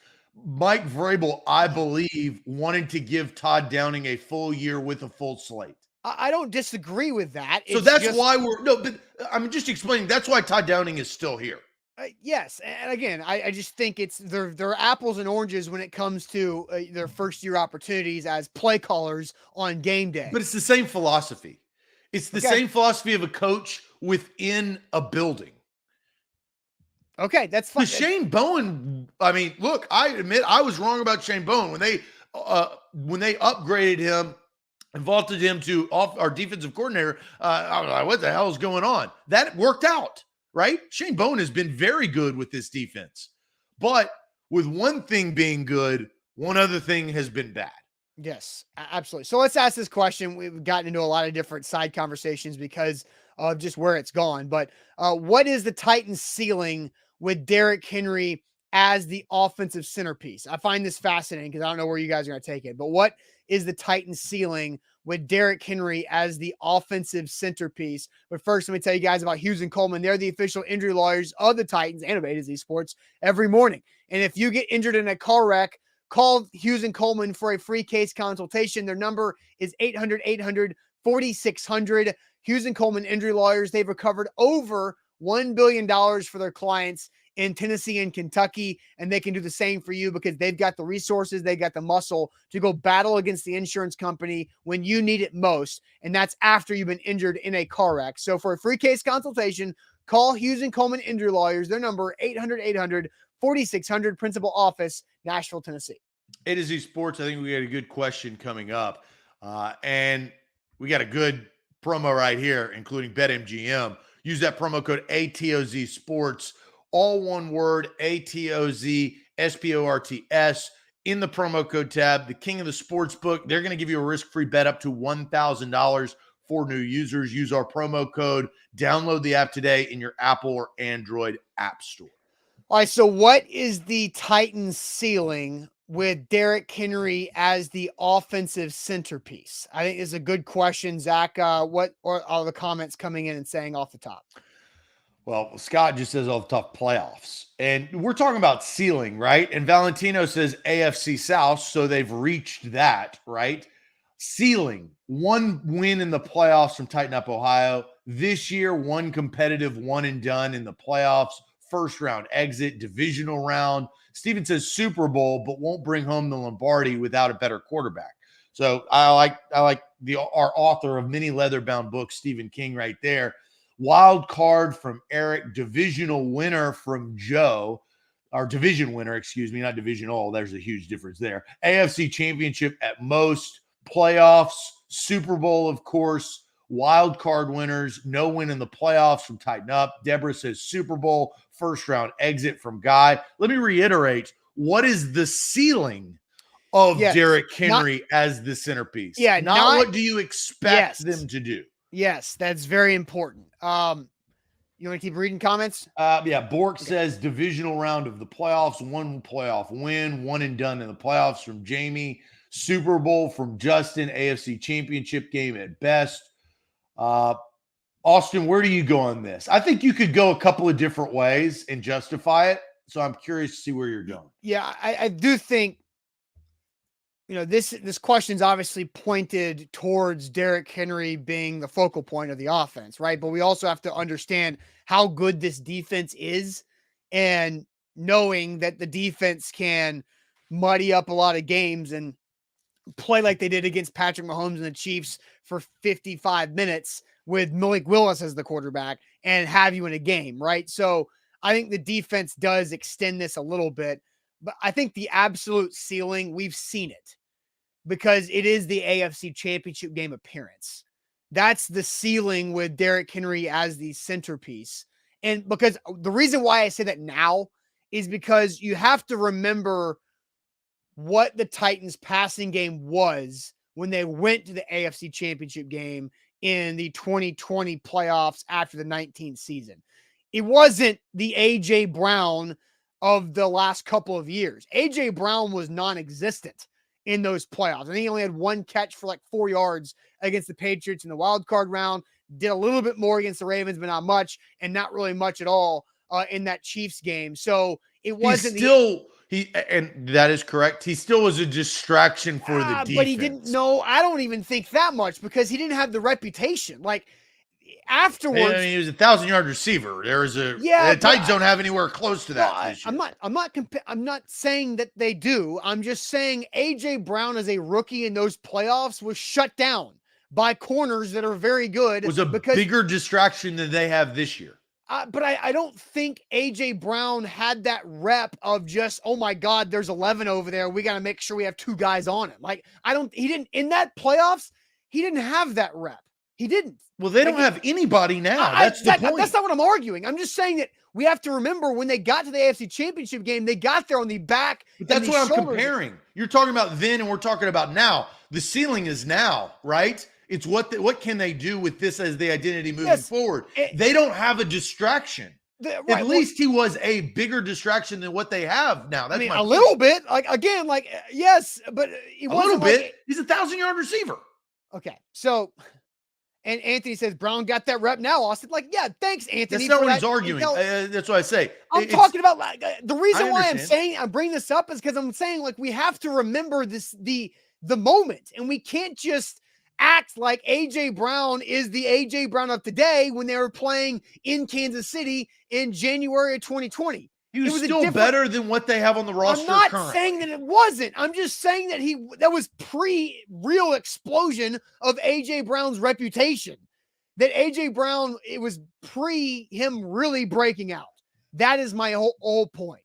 Mike Vrabel, I believe, wanted to give Todd Downing a full year with a full slate. I don't disagree with that. So that's why but I'm just explaining. That's why Todd Downing is still here. Yes. And again, I just think they're apples and oranges when it comes to their first year opportunities as play callers on game day. But it's the same philosophy. It's the same philosophy of a coach within a building. Okay, that's fine. Shane Bowen, I mean, look, I admit I was wrong about Shane Bowen when they upgraded him and vaulted him to our defensive coordinator. I was like, what the hell is going on? That worked out, right? Shane Bowen has been very good with this defense, but with one thing being good, one other thing has been bad. Yes, absolutely. So let's ask this question. We've gotten into a lot of different side conversations because of just where it's gone. But what is the Titans' ceiling with Derrick Henry as the offensive centerpiece? I find this fascinating because I don't know where you guys are going to take it. But what is the Titans' ceiling with Derrick Henry as the offensive centerpiece? But first, let me tell you guys about Hughes and Coleman. They're the official injury lawyers of the Titans and of A to Z Sports every morning. And if you get injured in a car wreck, call Hughes and Coleman for a free case consultation. Their number is 800-800-4600. Hughes and Coleman Injury Lawyers. They've recovered over $1 billion for their clients in Tennessee and Kentucky, and they can do the same for you because they've got the resources, they've got the muscle to go battle against the insurance company when you need it most, and that's after you've been injured in a car wreck. So for a free case consultation, call Hughes and Coleman Injury Lawyers. Their number, 800-800-4600, principal office, Nashville, Tennessee. A to Z Sports, I think we got a good question coming up, and we got a good promo right here, including BetMGM. Use that promo code ATOZ Sports, all one word, ATOZ SPORTS, in the promo code tab. The king of the sports book. They're going to give you a risk-free bet up to $1,000 for new users. Use our promo code. Download the app today in your Apple or Android app store. All right, so what is the Titans' ceiling with Derrick Henry as the offensive centerpiece? I think is a good question, Zach. What are all the comments coming in and saying off the top? Well, Scott just says off the top, playoffs. And we're talking about ceiling, right? And Valentino says AFC South, so they've reached that, right? Ceiling, one win in the playoffs from Tighten Up Ohio. This year, one competitive one and done in the playoffs. First round exit, divisional round. Steven says Super Bowl, but won't bring home the Lombardi without a better quarterback. So I like our author of many leather-bound books, Stephen King, right there. Wild card from Eric, divisional winner from Joe, or division winner, excuse me, not divisional. There's a huge difference there. AFC Championship at most, playoffs, Super Bowl, of course. wild card winners, no win in the playoffs from Tighten Up. Deborah says Super Bowl, first round exit from Guy. Let me reiterate, what is the ceiling of Yes, Derrick Henry as the centerpeace? Yeah, not what do you expect Yes. them to do? Yes, that's very important. You want to keep reading comments? Bork says divisional round of the playoffs, one playoff win, one and done in the playoffs from Jamie. Super Bowl from Justin, AFC Championship game at best. Austin, where do you go on this? I think you could go a couple of different ways and justify it. So I'm curious to see where you're going. Yeah, I do think, this question's obviously pointed towards Derrick Henry being the focal point of the offense, right? But we also have to understand how good this defense is, and knowing that the defense can muddy up a lot of games and play like they did against Patrick Mahomes and the Chiefs for 55 minutes with Malik Willis as the quarterback and have you in a game, right? So I think the defense does extend this a little bit, but I think the absolute ceiling, we've seen it because it is the AFC Championship game appearance. That's the ceiling with Derrick Henry as the centerpiece. And because the reason why I say that now is because you have to remember what the Titans passing game was when they went to the AFC Championship game in the 2020 playoffs after the 19th season. It wasn't the A.J. Brown of the last couple of years. A.J. Brown was non-existent in those playoffs. I think he only had one catch for like 4 yards against the Patriots in the wild card round. Did a little bit more against the Ravens, but not much, and not really much at all in that Chiefs game. So it wasn't and that is correct. He still was a distraction for the defense. But he didn't know. I don't even think that much because he didn't have the reputation. Like afterwards, he was a 1,000-yard receiver. The Titans don't have anywhere close to that. I'm not saying that they do. I'm just saying A.J. Brown as a rookie in those playoffs was shut down by corners that are very good. It was a bigger distraction than they have this year. But I don't think A.J. Brown had that rep of just, oh my God, there's 11 over there. We got to make sure we have 2 guys on him. He didn't, in that playoffs, he didn't have that rep. He didn't. Well, they don't have anybody now. That's the point. That's not what I'm arguing. I'm just saying that we have to remember when they got to the AFC Championship game, they got there on the back. But that's what I'm comparing. You're talking about then and we're talking about now. The ceiling is now, right? It's what can they do with this as the identity moving forward? They don't have a distraction. At least he was a bigger distraction than what they have now. That's a little bit. Yes, but he wasn't a little bit. He's a 1,000-yard receiver. Okay, so and Anthony says Brown got that rep now. Austin, thanks, Anthony. That's not what he's arguing. That's what I say. I'm talking about the reason why I'm bringing this up is because I'm saying we have to remember the moment, and we can't just act like A.J. Brown is the A.J. Brown of today when they were playing in Kansas City in January of 2020. He was still better than what they have on the roster currently. I'm not saying that it wasn't. I'm just saying that that was pre-real explosion of A.J. Brown's reputation. That A.J. Brown, it was pre him really breaking out. That is my whole point.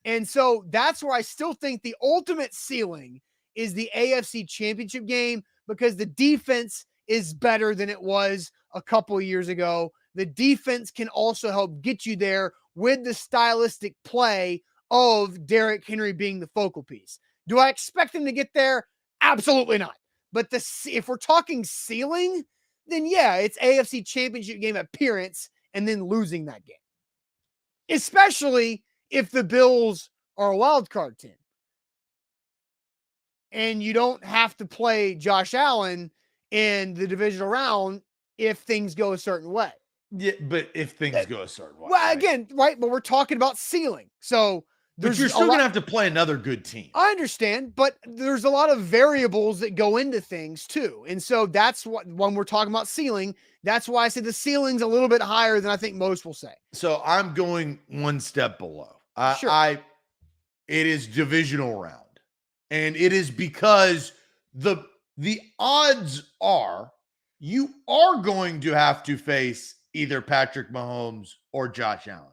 And so that's where I still think the ultimate ceiling is the AFC Championship game, because the defense is better than it was a couple of years ago. The defense can also help get you there with the stylistic play of Derrick Henry being the focal piece. Do I expect him to get there? Absolutely not. But if we're talking ceiling, then yeah, it's AFC Championship game appearance and then losing that game. Especially if the Bills are a wild card team. And you don't have to play Josh Allen in the divisional round if things go a certain way. Yeah, but if things go a certain way. Well, again, right, but we're talking about ceiling. So but you're still going to have to play another good team. I understand, but there's a lot of variables that go into things too. And so that's when we're talking about ceiling, that's why I said the ceiling's a little bit higher than I think most will say. So I'm going one step below. Sure. It is divisional round. And it is because the odds are you are going to have to face either Patrick Mahomes or Josh Allen.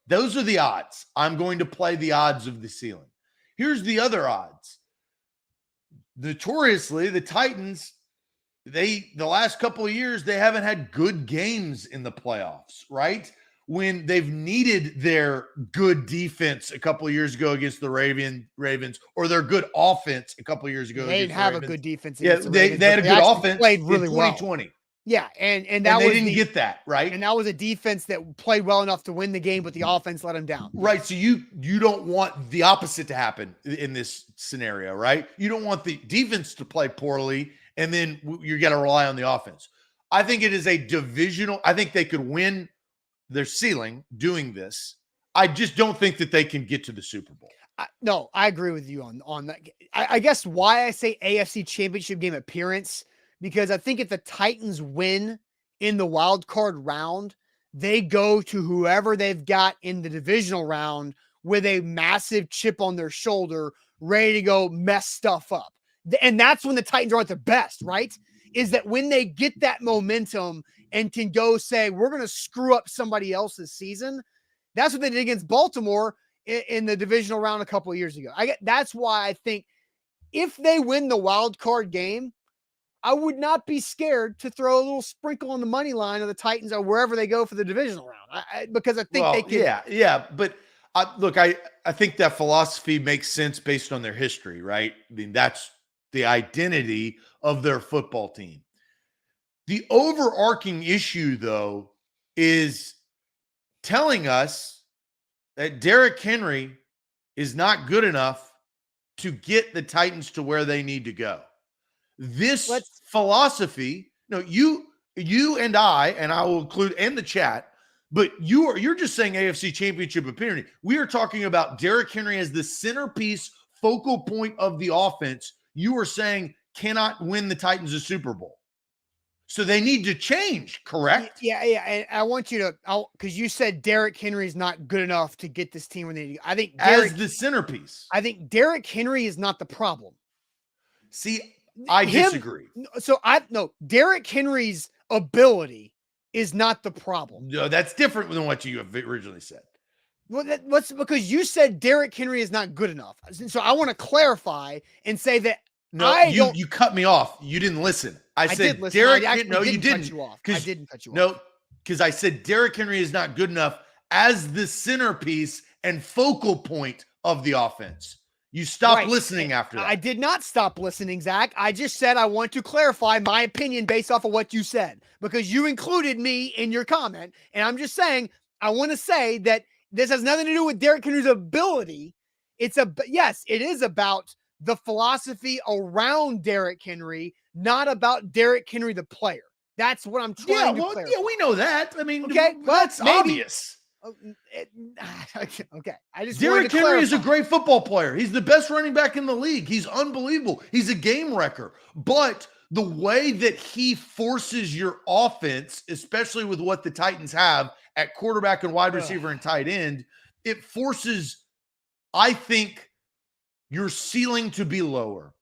Those are the odds. I'm going to play the odds of the ceiling. Here's the other odds. Notoriously, the Titans the last couple of years, they haven't had good games in the playoffs, right? When they've needed their good defense a couple of years ago against the Ravens, or their good offense a couple of years ago They didn't against the have Ravens. a good defense Yeah, against the Ravens. they had a but good actually offense played really in well. 2020. Yeah, and that they was didn't get that, right? And that was a defense that played well enough to win the game, but the offense let them down. Right. So you don't want the opposite to happen in this scenario, right? You don't want the defense to play poorly, and then you got to rely on the offense. I think it is a divisional. I think they could win their ceiling doing this. I just don't think that they can get to the Super Bowl. No, I agree with you on that. I guess why I say AFC Championship game appearance, because I think if the Titans win in the wild card round, they go to whoever they've got in the divisional round with a massive chip on their shoulder, ready to go mess stuff up. And that's when the Titans are at their best, right? Is that when they get that momentum and can go say, we're going to screw up somebody else's season. That's what they did against Baltimore in the divisional round a couple of years ago. That's why I think if they win the wild card game, I would not be scared to throw a little sprinkle on the money line of the Titans or wherever they go for the divisional round. Because I think they can. Yeah. But look, I think that philosophy makes sense based on their history, right? I mean, that's the identity of their football team. The overarching issue, though, is telling us that Derrick Henry is not good enough to get the Titans to where they need to go. This philosophy, you and I will include in the chat, but you're just saying AFC Championship appearance. We are talking about Derrick Henry as the centerpiece, focal point of the offense. You are saying cannot win the Titans a Super Bowl. So they need to change, correct? Yeah. And I want you to, because you said Derrick Henry is not good enough to get this team where they need. I think as the centerpiece. I think Derrick Henry is not the problem. See, I disagree. So Derrick Henry's ability is not the problem. No, that's different than what you have originally said. Well, that's because you said Derrick Henry is not good enough. So I want to clarify and say that you cut me off. You didn't listen. I said Derrick Henry. No, you didn't. I didn't cut you off. No, because I said Derrick Henry is not good enough as the centerpiece and focal point of the offense. You stopped listening after that. I did not stop listening, Zach. I just said I want to clarify my opinion based off of what you said because you included me in your comment. And I'm just saying, I want to say that this has nothing to do with Derrick Henry's ability. Yes, it is about the philosophy around Derrick Henry, not about Derrick Henry, the player. That's what I'm trying to clarify. Yeah, we know that. I mean, okay, that's obvious. Okay. Derrick Henry is a great football player. He's the best running back in the league. He's unbelievable. He's a game wrecker. But the way that he forces your offense, especially with what the Titans have at quarterback and wide receiver and tight end, it forces, I think, your ceiling to be lower.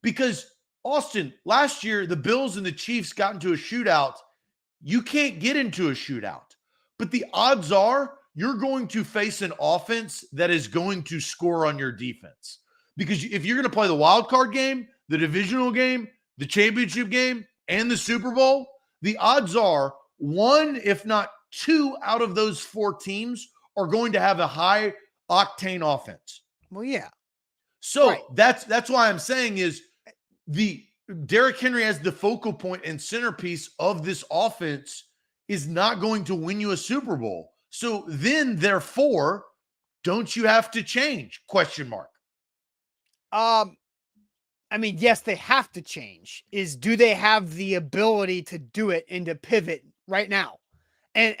Because, Austin, last year, the Bills and the Chiefs got into a shootout. You can't get into a shootout. But the odds are you're going to face an offense that is going to score on your defense. Because if you're going to play the wild card game, the divisional game, the championship game, and the Super Bowl, the odds are one, if not two out of those four teams are going to have a high octane offense. Well, yeah. So that's why I'm saying is the Derrick Henry as the focal point and centerpiece of this offense is not going to win you a Super Bowl. So then, therefore, don't you have to change? Question mark. I mean, yes, they have to change. Do they have the ability to do it and to pivot right now? And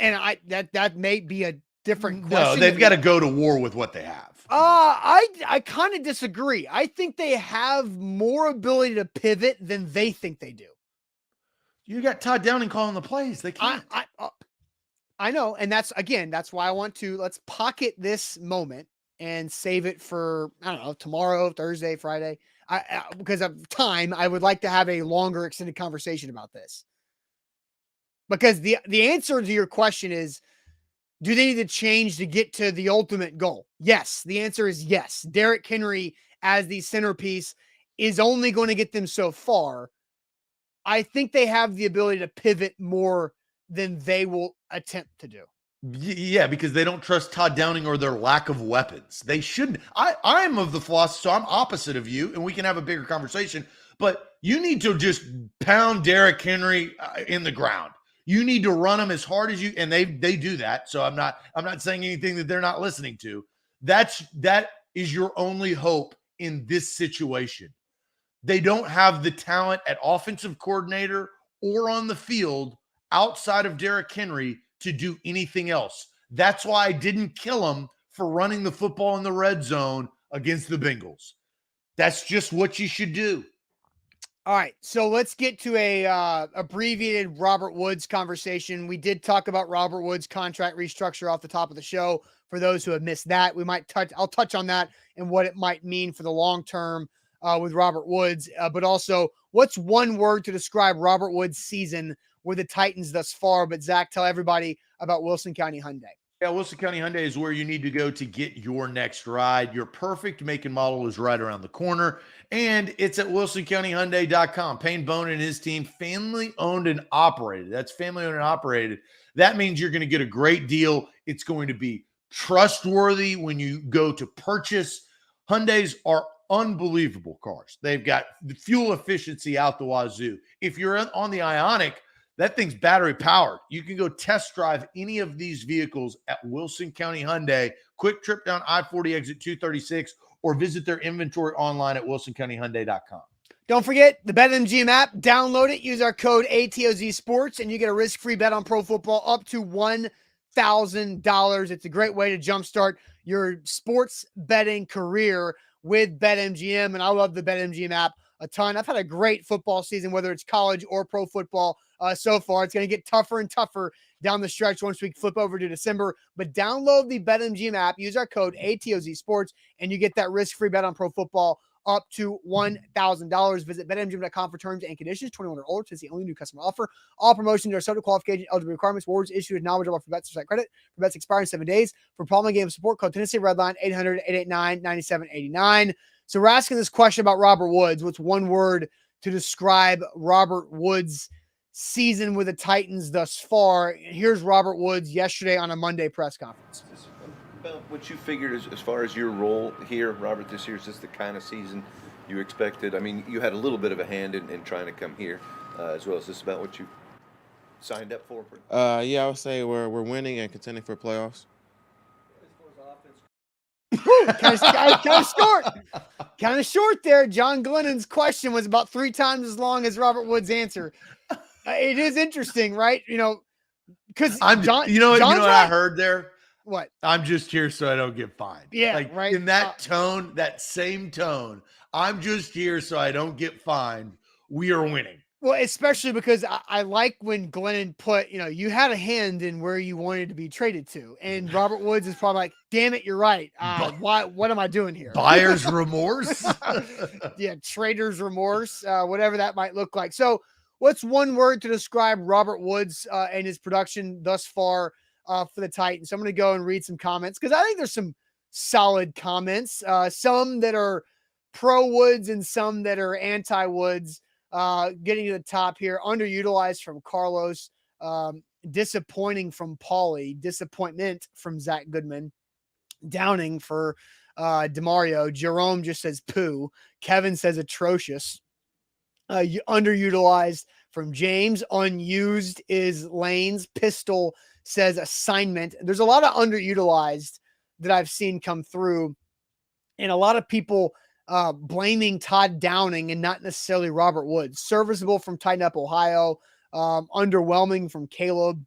that may be a different question. No, they've got to go to war with what they have. I kind of disagree. I think they have more ability to pivot than they think they do. You got Todd Downing calling the plays. They can't. I know. And that's why I want to, let's pocket this moment and save it for, I don't know, tomorrow, Thursday, Friday. Because of time, I would like to have a longer extended conversation about this. Because the answer to your question is, do they need to change to get to the ultimate goal? Yes. The answer is yes. Derrick Henry as the centerpiece is only going to get them so far. I think they have the ability to pivot more than they will attempt to do. Yeah, because they don't trust Todd Downing or their lack of weapons. They shouldn't. I'm of the philosophy, so I'm opposite of you, and we can have a bigger conversation. But you need to just pound Derrick Henry in the ground. You need to run him as hard as you, and they do that. So I'm not saying anything that they're not listening to. That is your only hope in this situation. They don't have the talent at offensive coordinator or on the field outside of Derrick Henry to do anything else. That's why I didn't kill him for running the football in the red zone against the Bengals. That's just what you should do. All right, so let's get to a abbreviated Robert Woods conversation. We did talk about Robert Woods' contract restructure off the top of the show. For those who have missed that, I'll touch on that and what it might mean for the long term with Robert Woods. But also, what's one word to describe Robert Woods' season with the Titans thus far? But Zach, tell everybody about Wilson County Hyundai. Yeah, Wilson County Hyundai is where you need to go to get your next ride. Your perfect make and model is right around the corner, and it's at wilsoncountyhyundai.com. Payne Bone and his team, family owned and operated. That's family owned and operated. That means you're going to get a great deal. It's going to be trustworthy when you go to purchase. Hyundais are unbelievable cars. They've got the fuel efficiency out the wazoo. If you're on the Ioniq, that thing's battery powered. You can go test drive any of these vehicles at Wilson County Hyundai. Quick trip down I-40 exit 236 or visit their inventory online at wilsoncountyhyundai.com. Don't forget the BetMGM app. Download it. Use our code ATOZ Sports, and you get a risk-free bet on pro football up to $1,000. It's a great way to jumpstart your sports betting career with BetMGM, and I love the BetMGM app a ton. I've had a great football season, whether it's college or pro football so far. It's going to get tougher and tougher down the stretch once we flip over to December. But download the BetMGM app, use our code ATOZ Sports, and you get that risk-free bet on pro football up to $1,000. Visit BetMGM.com for terms and conditions. 21 or older. It's the only new customer offer. All promotions are subject to qualification, eligibility requirements. Rewards issued with knowledge of for bets or credit. For bets expire in 7 days. For problem game support, call Tennessee Redline 800-889-9789. So we're asking this question about Robert Woods. What's one word to describe Robert Woods' season with the Titans thus far? Here's Robert Woods yesterday on a Monday press conference. About what you figured as far as your role here, Robert, this year, is this the kind of season you expected? I mean, you had a little bit of a hand in trying to come here as well. Is this about what you signed up for? Yeah, I would say we're winning and contending for playoffs. Kind of short there. John Glennon's question was about 3 times as long as Robert Wood's answer. It is interesting, right? You know, because John, you know what I heard there? What? I'm just here so I don't get fined. Yeah, like, right. In that tone, that same tone. I'm just here so I don't get fined. We are winning. Well, especially because I like when Glennon put, you had a hand in where you wanted to be traded to. And Robert Woods is probably like, damn it, you're right. What am I doing here? Buyer's remorse? Yeah, trader's remorse, whatever that might look like. So what's one word to describe Robert Woods and his production thus far for the Titans? So I'm going to go and read some comments because I think there's some solid comments, some that are pro Woods and some that are anti Woods. Getting to the top here, underutilized from Carlos, disappointing from Paulie, disappointment from Zach Goodman, Downing for DeMario. Jerome just says poo. Kevin says atrocious. Underutilized from James. Unused is Lane's. Pistol says assignment. There's a lot of underutilized that I've seen come through, and a lot of people blaming Todd Downing and not necessarily Robert Woods. Serviceable from Tighten Up Ohio. Underwhelming from Caleb.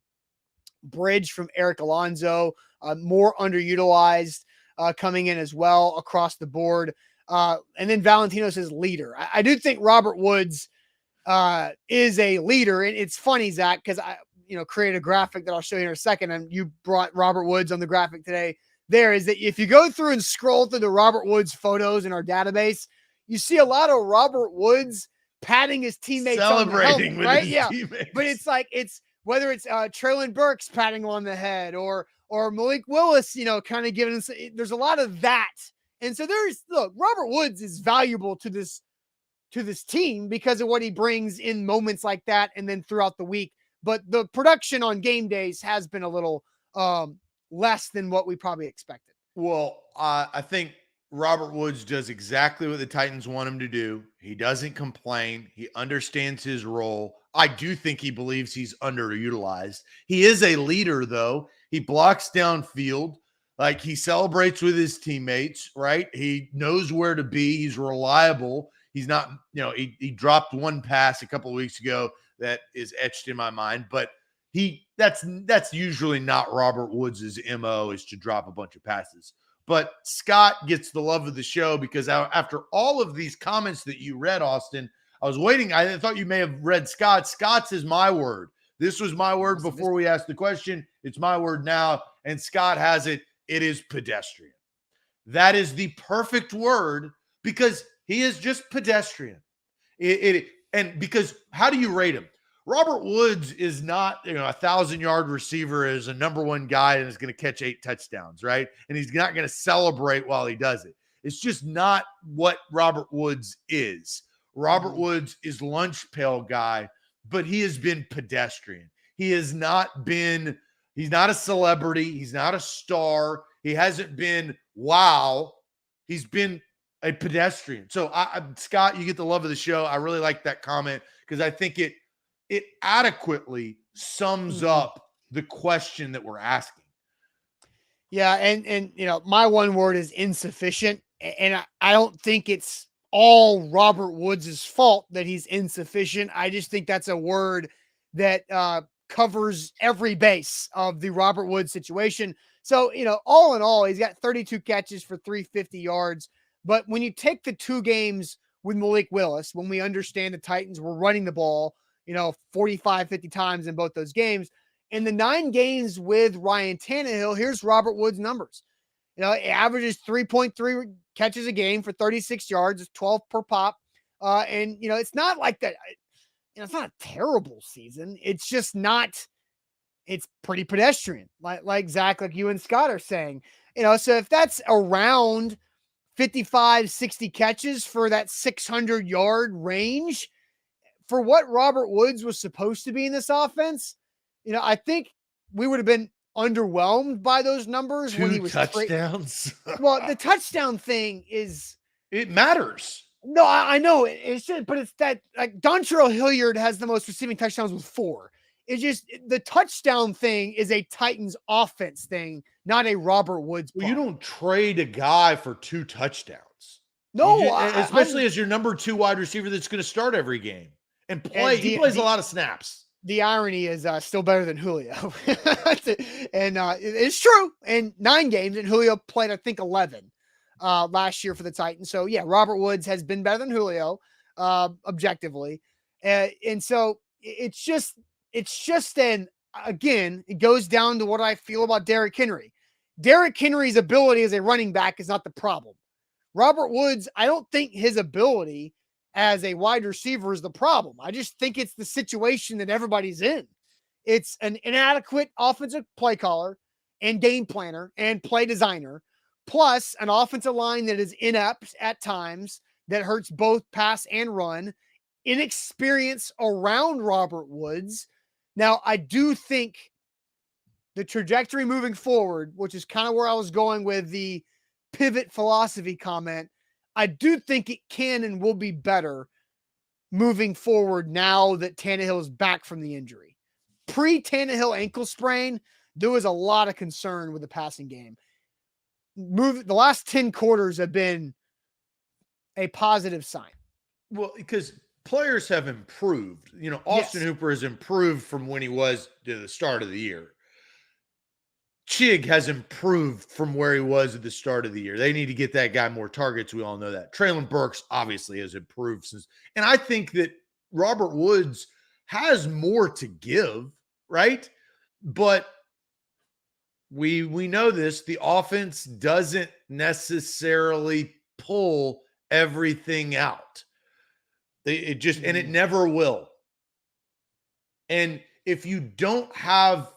Bridge from Eric Alonzo. More underutilized coming in as well across the board. And then Valentino says leader. I do think Robert Woods is a leader. And it's funny, Zach, because I created a graphic that I'll show you in a second. And you brought Robert Woods on the graphic today. There is that if you go through and scroll through the Robert Woods photos in our database, you see a lot of Robert Woods patting his teammates celebrating on the helmet, with right? his teammates. But it's whether it's Traylon Burks patting him on the head or Malik Willis, kind of giving us. There's a lot of that, and so Robert Woods is valuable to this to this team because of what he brings in moments like that and then throughout the week. But the production on game days has been a little less than what we probably expected. Well, I think Robert Woods does exactly what the Titans want him to do. He doesn't complain. He understands his role. I do think he believes he's underutilized. He is a leader, though. He blocks downfield. Like, he celebrates with his teammates, right? He knows where to be. He's reliable. He's not, he dropped one pass a couple of weeks ago that is etched in my mind, but that's usually not Robert Woods' MO, is to drop a bunch of passes. But Scott gets the love of the show because after all of these comments that you read, Austin, I was waiting. I thought you may have read Scott. Scott's is my word. This was my word before we asked the question. It's my word now. And Scott has it. It is pedestrian. That is the perfect word because he is just pedestrian. And because how do you rate him? Robert Woods is not, a 1,000-yard receiver, is a number one guy and is going to catch 8 touchdowns, right? And he's not going to celebrate while he does it. It's just not what Robert Woods is. Robert Woods is lunch pail guy, but he has been pedestrian. He's not a celebrity. He's not a star. He hasn't been wow. He's been a pedestrian. So, Scott, you get the love of the show. I really like that comment because I think it adequately sums up the question that we're asking. Yeah. And my one word is insufficient. And I don't think it's all Robert Woods' fault that he's insufficient. I just think that's a word that covers every base of the Robert Woods situation. So, all in all, he's got 32 catches for 350 yards. But when you take the 2 games with Malik Willis, when we understand the Titans were running the ball, 45, 50 times in both those games. In the 9 games with Ryan Tannehill, here's Robert Woods' numbers. It averages 3.3 catches a game for 36 yards. It's 12 per pop. And, it's not like that. It's not a terrible season. It's just not, it's pretty pedestrian. Like Zach, like you and Scott are saying, so if that's around 55, 60 catches for that 600-yard range, for what Robert Woods was supposed to be in this offense, I think we would have been underwhelmed by those numbers when he was touchdowns. Well, the touchdown thing it matters. No, I know it should, but it's that like Dontrell Hilliard has the most receiving touchdowns with 4. It's just the touchdown thing is a Titans offense thing, not a Robert Woods. Well, you don't trade a guy for 2 touchdowns. No, especially as your number 2 wide receiver that's going to start every game and play. He plays a lot of snaps. The irony is still better than Julio. And it's true. In 9 games, and Julio played, I think, 11 last year for the Titans. So, yeah, Robert Woods has been better than Julio objectively. And so it's just again, it goes down to what I feel about Derrick Henry. Derrick Henry's ability as a running back is not the problem. Robert Woods, I don't think his ability as a wide receiver is the problem. I just think it's the situation that everybody's in. It's an inadequate offensive play caller and game planner and play designer, plus an offensive line that is inept at times that hurts both pass and run, inexperience around Robert Woods. Now, I do think the trajectory moving forward, which is kind of where I was going with the pivot philosophy comment, I do think it can and will be better moving forward now that Tannehill is back from the injury. Pre-Tannehill ankle sprain, there was a lot of concern with the passing game. The last 10 quarters have been a positive sign. Well, because players have improved. Austin Hooper has improved from when he was to the start of the year. Chig has improved from where he was at the start of the year. They need to get that guy more targets. We all know that. Traylon Burks obviously has improved since. And I think that Robert Woods has more to give, right? But we know this. The offense doesn't necessarily pull everything out. And it never will. And if you don't have,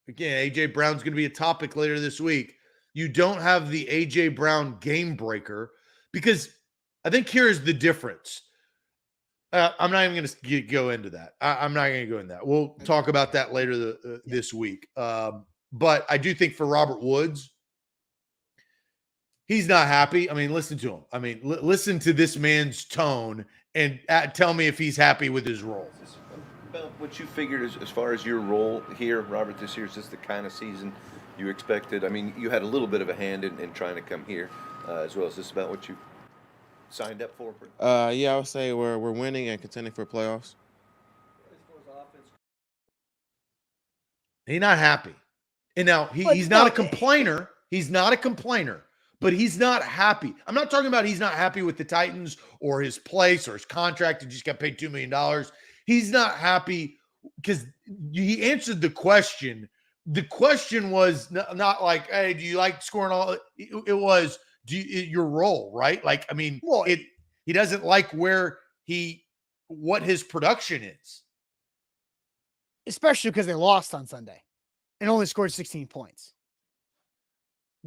again, A.J. Brown's going to be a topic later this week. You don't have the A.J. Brown game breaker because I think here's the difference. I'm not even going to go into that. I'm not going to go into that. We'll talk about that later this week. But I do think for Robert Woods, he's not happy. I mean, listen to him. I mean, listen to this man's tone and tell me if he's happy with his role. About what you figured as far as your role here, Robert, this year, is this the kind of season you expected? I mean, you had a little bit of a hand in trying to come here as well. Is this about what you signed up for? Yeah, I would say we're winning and contending for playoffs. He's not happy. And now he's not a complainer. He's not a complainer, but he's not happy. I'm not talking about he's not happy with the Titans or his place or his contract. He just got paid $2 million. He's not happy because he answered the question. The question was not like, hey, do you like scoring all? It was, your role, right? Like, I mean, he doesn't like what his production is. Especially because they lost on Sunday and only scored 16 points.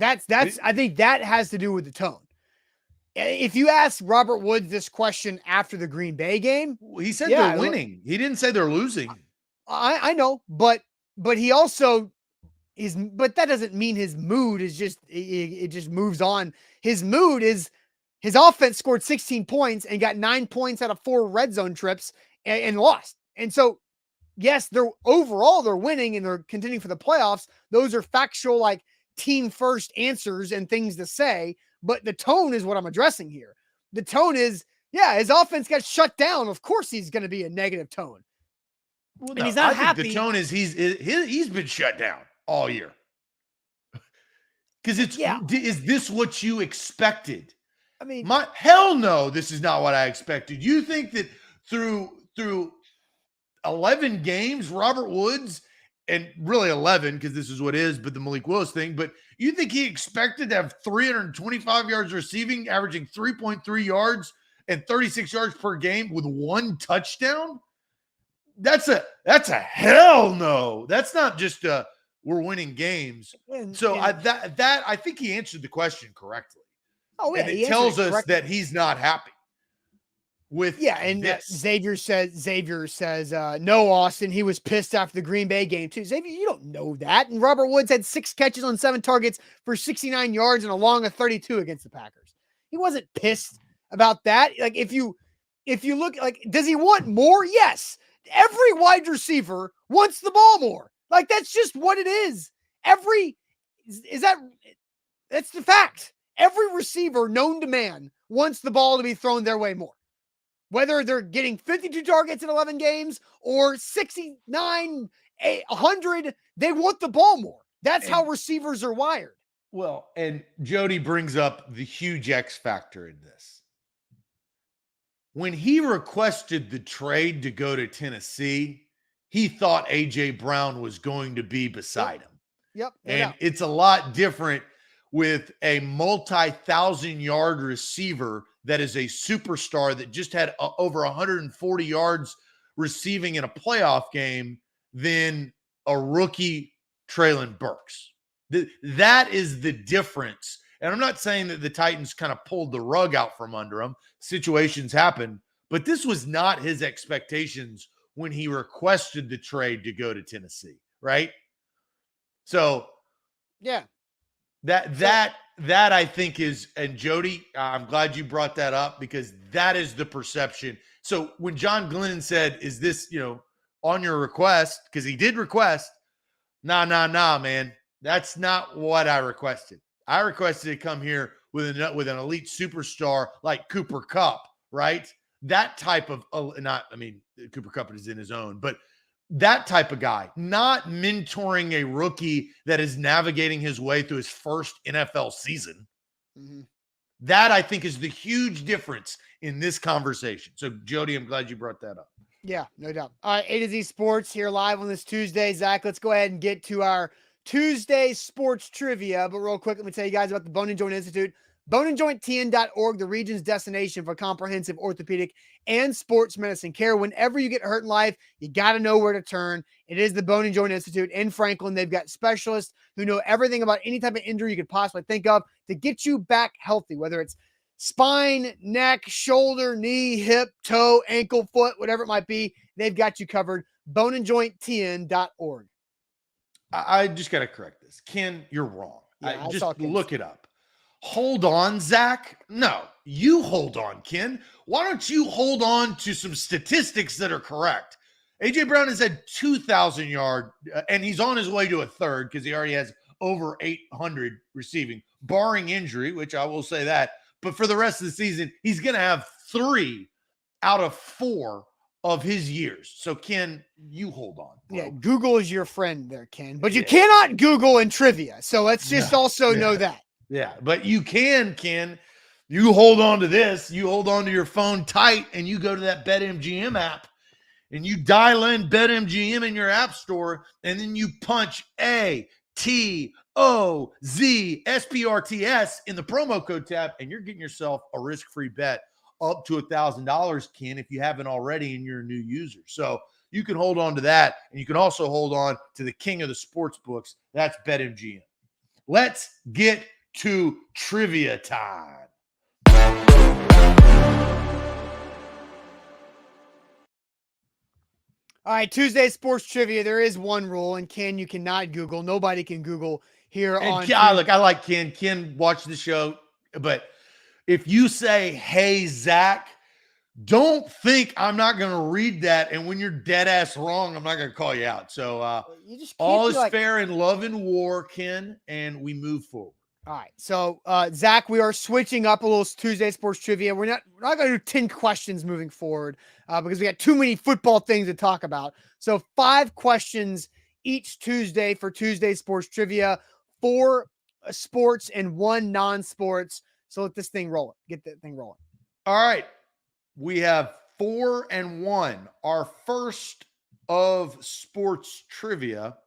I think that has to do with the tone. If you ask Robert Woods this question after the Green Bay game, he said they're winning. He didn't say they're losing. I know, but he also is, but that doesn't mean his mood is just, it just moves on. His mood is his offense scored 16 points and got 9 points out of 4 red zone trips and lost. And so, yes, they're winning and they're contending for the playoffs. Those are factual, like team first answers and things to say. But the tone is what I'm addressing here. The tone is, his offense got shut down. Of course, he's going to be a negative tone. Well, and he's not happy. The tone is he's been shut down all year. Because is this what you expected? I mean, hell no, this is not what I expected. You think that through 11 games, Robert Woods, and really 11 because this is what it is, but the Malik Willis thing, but you think he expected to have 325 yards receiving, averaging 3.3 yards and 36 yards per game with 1 touchdown? That's a hell no. That's not just we're winning games. I think he answered the question correctly. Oh yeah, and it tells us that he's not happy with this. Xavier says no, Austin, he was pissed after the Green Bay game too. Xavier, you don't know that. And Robert Woods had 6 catches on 7 targets for 69 yards and a long of 32 against the Packers. He wasn't pissed about that. Like if you look, like, does he want more? Yes. Every wide receiver wants the ball more. Like, that's just what it is. That's the fact. Every receiver known to man wants the ball to be thrown their way more. Whether they're getting 52 targets in 11 games or 69, 100, they want the ball more. That's how receivers are wired. Well, and Jody brings up the huge X factor in this. When he requested the trade to go to Tennessee, he thought A.J. Brown was going to be beside him. Yep. And it's a lot different with a multi-1,000-yard receiver that is a superstar that just had over 140 yards receiving in a playoff game than a rookie Treylon Burks. That is the difference. And I'm not saying that the Titans kind of pulled the rug out from under him. Situations happen, but this was not his expectations when he requested the trade to go to Tennessee, right? So, yeah. That I think is, and Jody, I'm glad you brought that up because that is the perception. So when John Glennon said, is this, on your request? Because he did request, nah, man. That's not what I requested. I requested to come here with an elite superstar like Cooper Kupp, right? That type of, Cooper Kupp is in his own, but that type of guy, not mentoring a rookie that is navigating his way through his first NFL season. Mm-hmm. That, I think, is the huge difference in this conversation. So, Jody, I'm glad you brought that up. Yeah, no doubt. All right, A to Z Sports here live on this Tuesday. Zach, let's go ahead and get to our Tuesday sports trivia. But real quick, let me tell you guys about the Bone and Joint Institute. boneandjointtn.org, the region's destination for comprehensive orthopedic and sports medicine care. Whenever you get hurt in life, you got to know where to turn. It is the Bone and Joint Institute in Franklin. They've got specialists who know everything about any type of injury you could possibly think of to get you back healthy, whether it's spine, neck, shoulder, knee, hip, toe, ankle, foot, whatever it might be, they've got you covered. boneandjointtn.org. I just got to correct this. Ken, you're wrong. Yeah, I just saw Ken look say it up. Hold on, Zach. No, you hold on, Ken. Why don't you hold on to some statistics that are correct? A.J. Brown has had 2,000 yards, and he's on his way to a third because he already has over 800 receiving, barring injury, which I will say that. But for the rest of the season, he's going to have 3 out of 4 of his years. So, Ken, you hold on, bro. Yeah, Google is your friend there, Ken. But you cannot Google in trivia. So let's just also know that. Yeah, but you can, Ken. You hold on to this. You hold on to your phone tight, and you go to that BetMGM app, and you dial in BetMGM in your app store, and then you punch ATOZSPRTS in the promo code tab, and you're getting yourself a risk-free bet up to $1,000, Ken, if you haven't already and you're a new user. So you can hold on to that, and you can also hold on to the king of the sports books. That's BetMGM. Let's get to trivia time. All right, Tuesday sports trivia. There is one rule, and Ken, you cannot Google. Nobody can Google here on. Look, I like Ken. Ken watched the show, but if you say, "Hey, Zach," don't think I'm not going to read that. And when you're dead ass wrong, I'm not going to call you out. So you just all is fair in love and war, Ken, and we move forward. All right. So, Zach, we are switching up a little Tuesday sports trivia. We're not going to do 10 questions moving forward because we got too many football things to talk about. So 5 questions each Tuesday for Tuesday sports trivia, 4 sports and 1 non-sports. So let this thing roll. Get that thing rolling. All right. We have 4 and 1. Our first of sports trivia.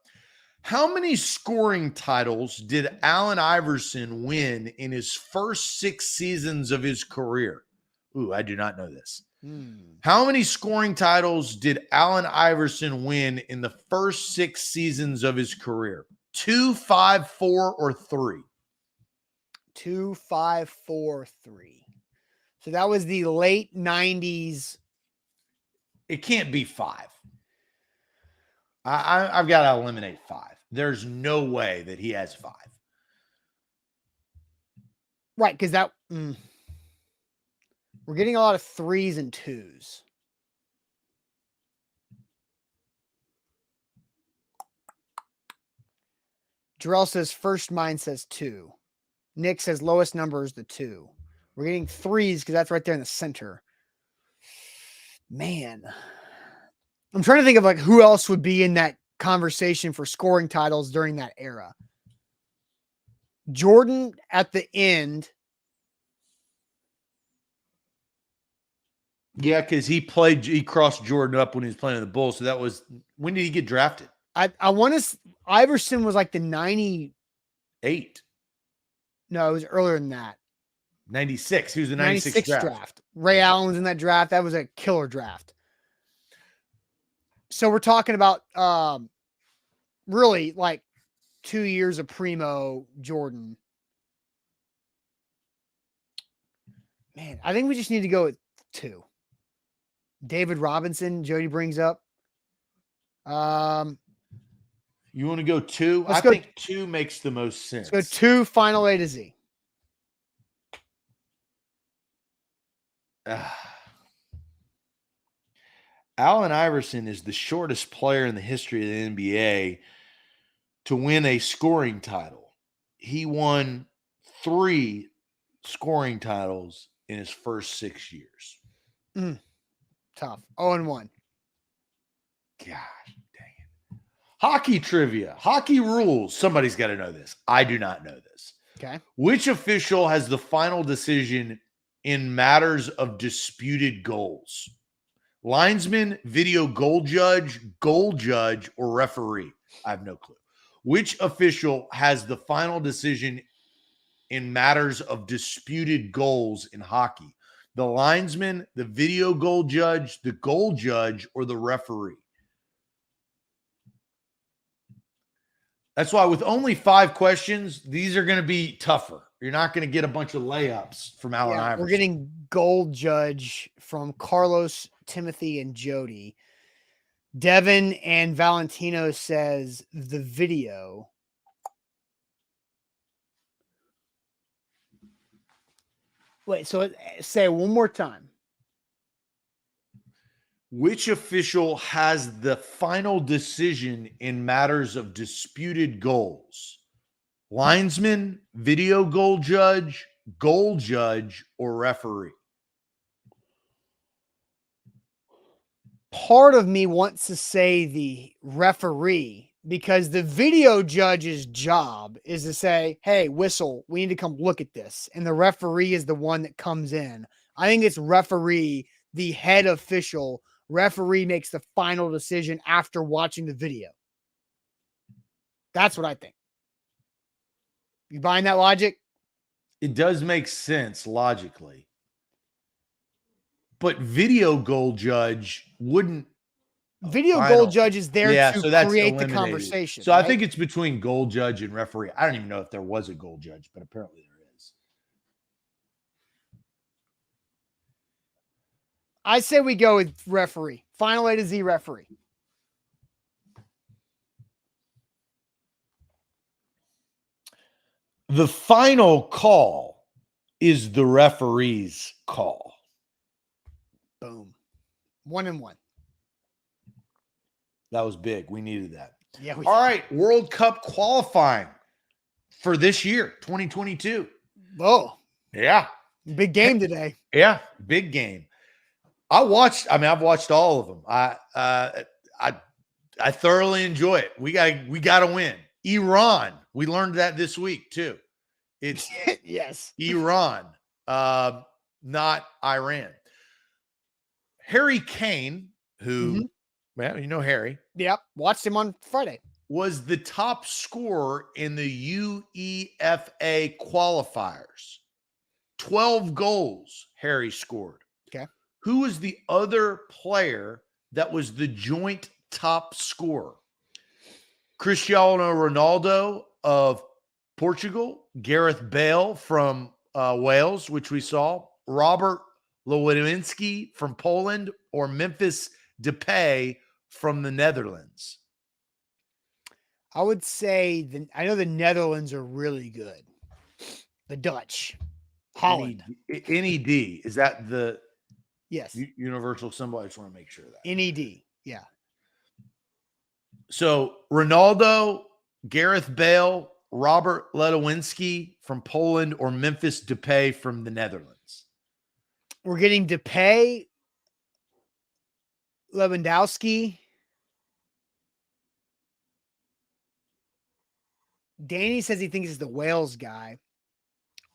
How many scoring titles did Allen Iverson win in his first 6 seasons of his career? Ooh, I do not know this. How many scoring titles did Allen Iverson win in the first 6 seasons of his career? 2, 5, 4, or 3? 2, 5, 4, 3. So that was the late 90s. It can't be 5. I've got to eliminate 5. There's no way that he has 5. Right, because that we're getting a lot of 3s and 2s. Jarrell says first, mine says 2. Nick says lowest number is the 2. We're getting 3s because that's right there in the center. Man, I'm trying to think of like who else would be in that conversation for scoring titles during that era. Jordan at the end. Yeah, because he crossed Jordan up when he was playing in the Bulls. So that was, when did he get drafted? I want to, Iverson was like the 98. No, it was earlier than that. 96. He was the 96 draft. Ray Allen was in that draft. That was a killer draft. So we're talking about really like 2 years of primo Jordan. Man, I think we just need to go with 2. David Robinson, Jody brings up. You want to go 2? I think 2 makes the most sense. Let's go 2, final A to Z. Allen Iverson is the shortest player in the history of the NBA to win a scoring title. He won 3 scoring titles in his first 6 years. Tough. 0-1. Gosh, dang it. Hockey trivia. Hockey rules. Somebody's got to know this. I do not know this. Okay. Which official has the final decision in matters of disputed goals? Linesman, video goal judge, or referee? I have no clue. Which official has the final decision in matters of disputed goals in hockey? The linesman, the video goal judge, or the referee? That's why with only 5 questions, these are going to be tougher. You're not going to get a bunch of layups from Allen Iverson. We're getting gold judge from Carlos, Timothy, and Jody. Devin and Valentino says the video. Wait, so say it one more time. Which official has the final decision in matters of disputed goals? Linesman, video goal judge, or referee? Part of me wants to say the referee because the video judge's job is to say, hey, whistle, we need to come look at this. And the referee is the one that comes in. I think it's referee, the head official. Referee makes the final decision after watching the video. That's what I think. You buying that logic? It does make sense logically. But video goal judge wouldn't. Video goal judge is there to so that's create the eliminated. conversation. So right? I think it's between goal judge and referee. I don't even know if there was a goal judge, but apparently there is. I say we go with referee. Final A to Z referee. The final call is the referee's call. Boom. 1-1. That was big. We needed that. Yeah. All right. World Cup qualifying for this year, 2022. Oh, Yeah. big game today. Yeah. Big game. I've watched all of them. I thoroughly enjoy it. We got to win. Iran. We learned that this week too. It's Yes. Iran, not Iran. Harry Kane, who, well, you know Harry. Yep. Watched him on Friday. Was the top scorer in the UEFA qualifiers. 12 goals Harry scored. Okay. Who was the other player that was the joint top scorer? Cristiano Ronaldo of Portugal, Gareth Bale from Wales, which we saw, Robert Lewandowski from Poland, or Memphis Depay from the Netherlands? I would say I know the Netherlands are really good. The Dutch. Holland. NED. Is that the Yes. universal symbol? I just want to make sure of that. NED. Yeah. So Ronaldo, Gareth Bale, Robert Lewandowski from Poland, or Memphis Depay from the Netherlands? We're getting Depay, Lewandowski. Danny says he thinks he's the Wales guy.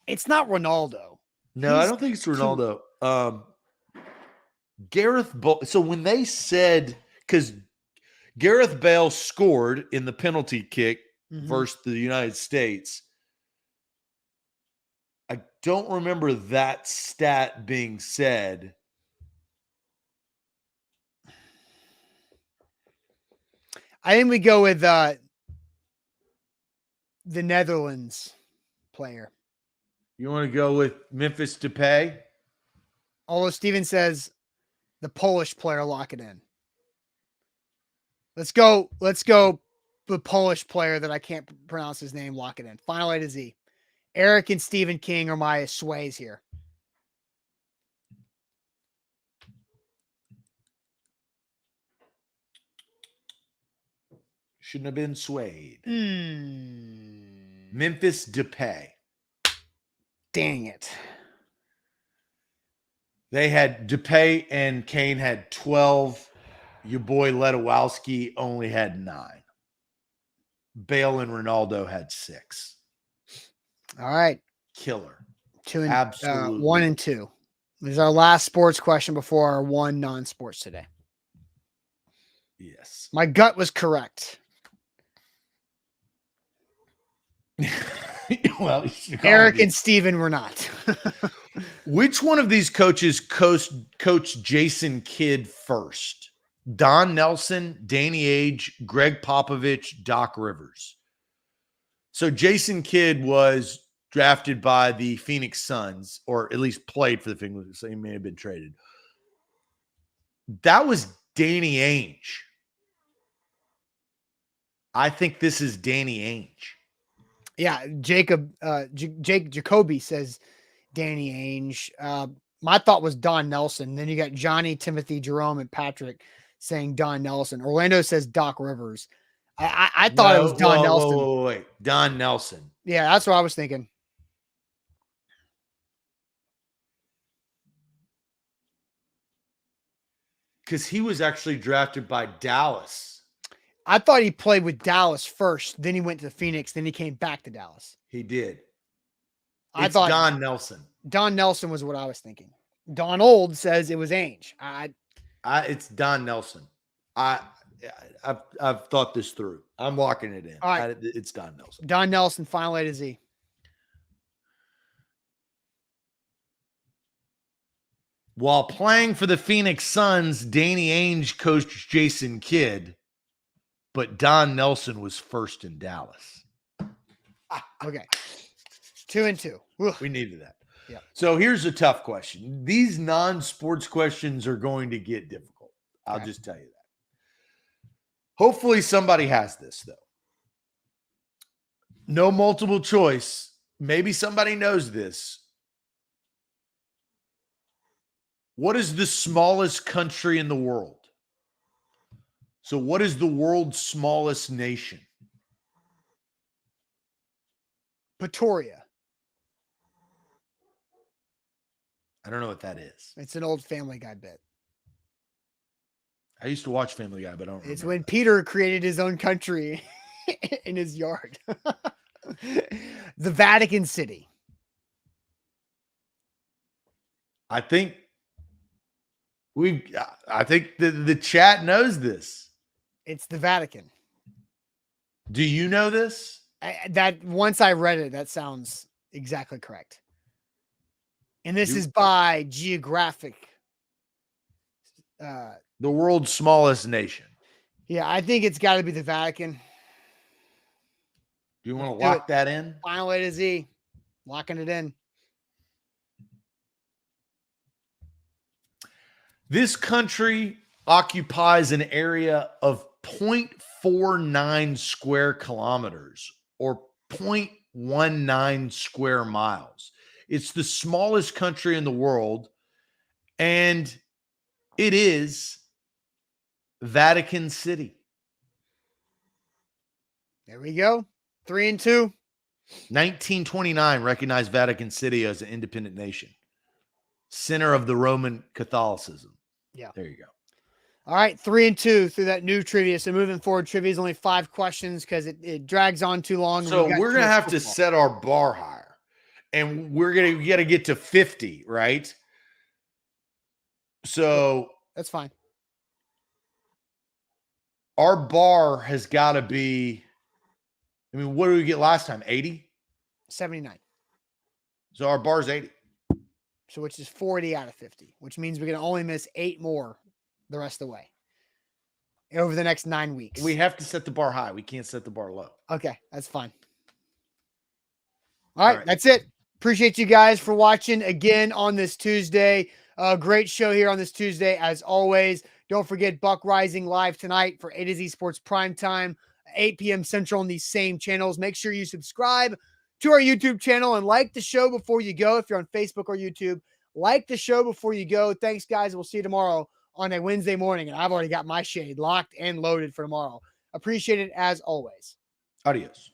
It's not Ronaldo. No, I don't think it's Ronaldo. Gareth Bale. So when they said, because Gareth Bale scored in the penalty kick versus the United States, I don't remember that stat being said. I think we go with the Netherlands player. You want to go with Memphis Depay? Although Steven says the Polish player, lock it in. Let's go. The Polish player that I can't pronounce his name, lock it in. Final A to Z. Eric and Stephen King are my sways here. Shouldn't have been swayed. Memphis Depay. Dang it. They had Depay and Kane had 12. Your boy Lewandowski only had 9. Bale and Ronaldo had 6. All right. Killer. 2 and Absolutely. 1 and 2. This is our last sports question before our one non-sports today. Yes. My gut was correct. Well, Eric and Steven were not. Which one of these coaches coached Jason Kidd first? Don Nelson, Danny Ainge, Greg Popovich, Doc Rivers. So Jason Kidd was drafted by the Phoenix Suns, or at least played for the Phoenix, so he may have been traded. That was Danny Ainge. I think this is Danny Ainge. Yeah, Jake Jacoby says Danny Ainge. My thought was Don Nelson. Then you got Johnny, Timothy, Jerome, and Patrick saying Don Nelson. Orlando says Doc Rivers. I thought it was Don Nelson. Wait. Don Nelson. Yeah, that's what I was thinking. Because he was actually drafted by Dallas. I thought he played with Dallas first, then he went to Phoenix, then he came back to Dallas. He did. I It's thought Don Nelson. Don Nelson was what I was thinking. Don Old says it was Ainge. It's Don Nelson. I've thought this through. I'm locking it in. All right. It's Don Nelson. Don Nelson, final A to Z. While playing for the Phoenix Suns, Danny Ainge coached Jason Kidd, but Don Nelson was first in Dallas. Okay. 2-2. Ugh. We needed that. Yeah. So here's a tough question. These non-sports questions are going to get difficult. I'll just tell you that. Hopefully somebody has this, though. No multiple choice. Maybe somebody knows this. What is the smallest country in the world? So what is the world's smallest nation? Pretoria. I don't know what that is. It's an old Family Guy bit. I used to watch Family Guy, but I don't It's remember when that. Peter created his own country in his yard. The Vatican City. I think the chat knows this. It's the Vatican. Do you know this? That once I read it, that sounds exactly correct. And this is by geographic. The world's smallest nation. Yeah, I think it's got to be the Vatican. Do you want to Do lock it. that in? Final A to Z. Locking it in. This country occupies an area of 0.49 square kilometers or 0.19 square miles. It's the smallest country in the world, and it is Vatican City. There we go. 3-2. 1929 recognized Vatican City as an independent nation. Center of the Roman Catholicism. Yeah. There you go. All right, 3-2 through that new trivia. So moving forward, trivia is only 5 questions because it drags on too long. So we're going to have to football. set our bar higher. And we got to get to 50, right? So That's fine. our bar has got to be, I mean, what did we get last time? 80? 79. So our bar's 80. So which is 40 out of 50, which means we're going to only miss 8 more the rest of the way over the next 9 weeks. We have to set the bar high. We can't set the bar low. Okay, that's fine. All right, right. that's it. Appreciate you guys for watching again on this Tuesday. Great show here on this Tuesday, as always. Don't forget Buck Rising live tonight for A to Z Sports Primetime, 8 p.m. Central on these same channels. Make sure you subscribe to our YouTube channel and like the show before you go. If you're on Facebook or YouTube, like the show before you go. Thanks, guys. We'll see you tomorrow on a Wednesday morning. And I've already got my shade locked and loaded for tomorrow. Appreciate it as always. Adios.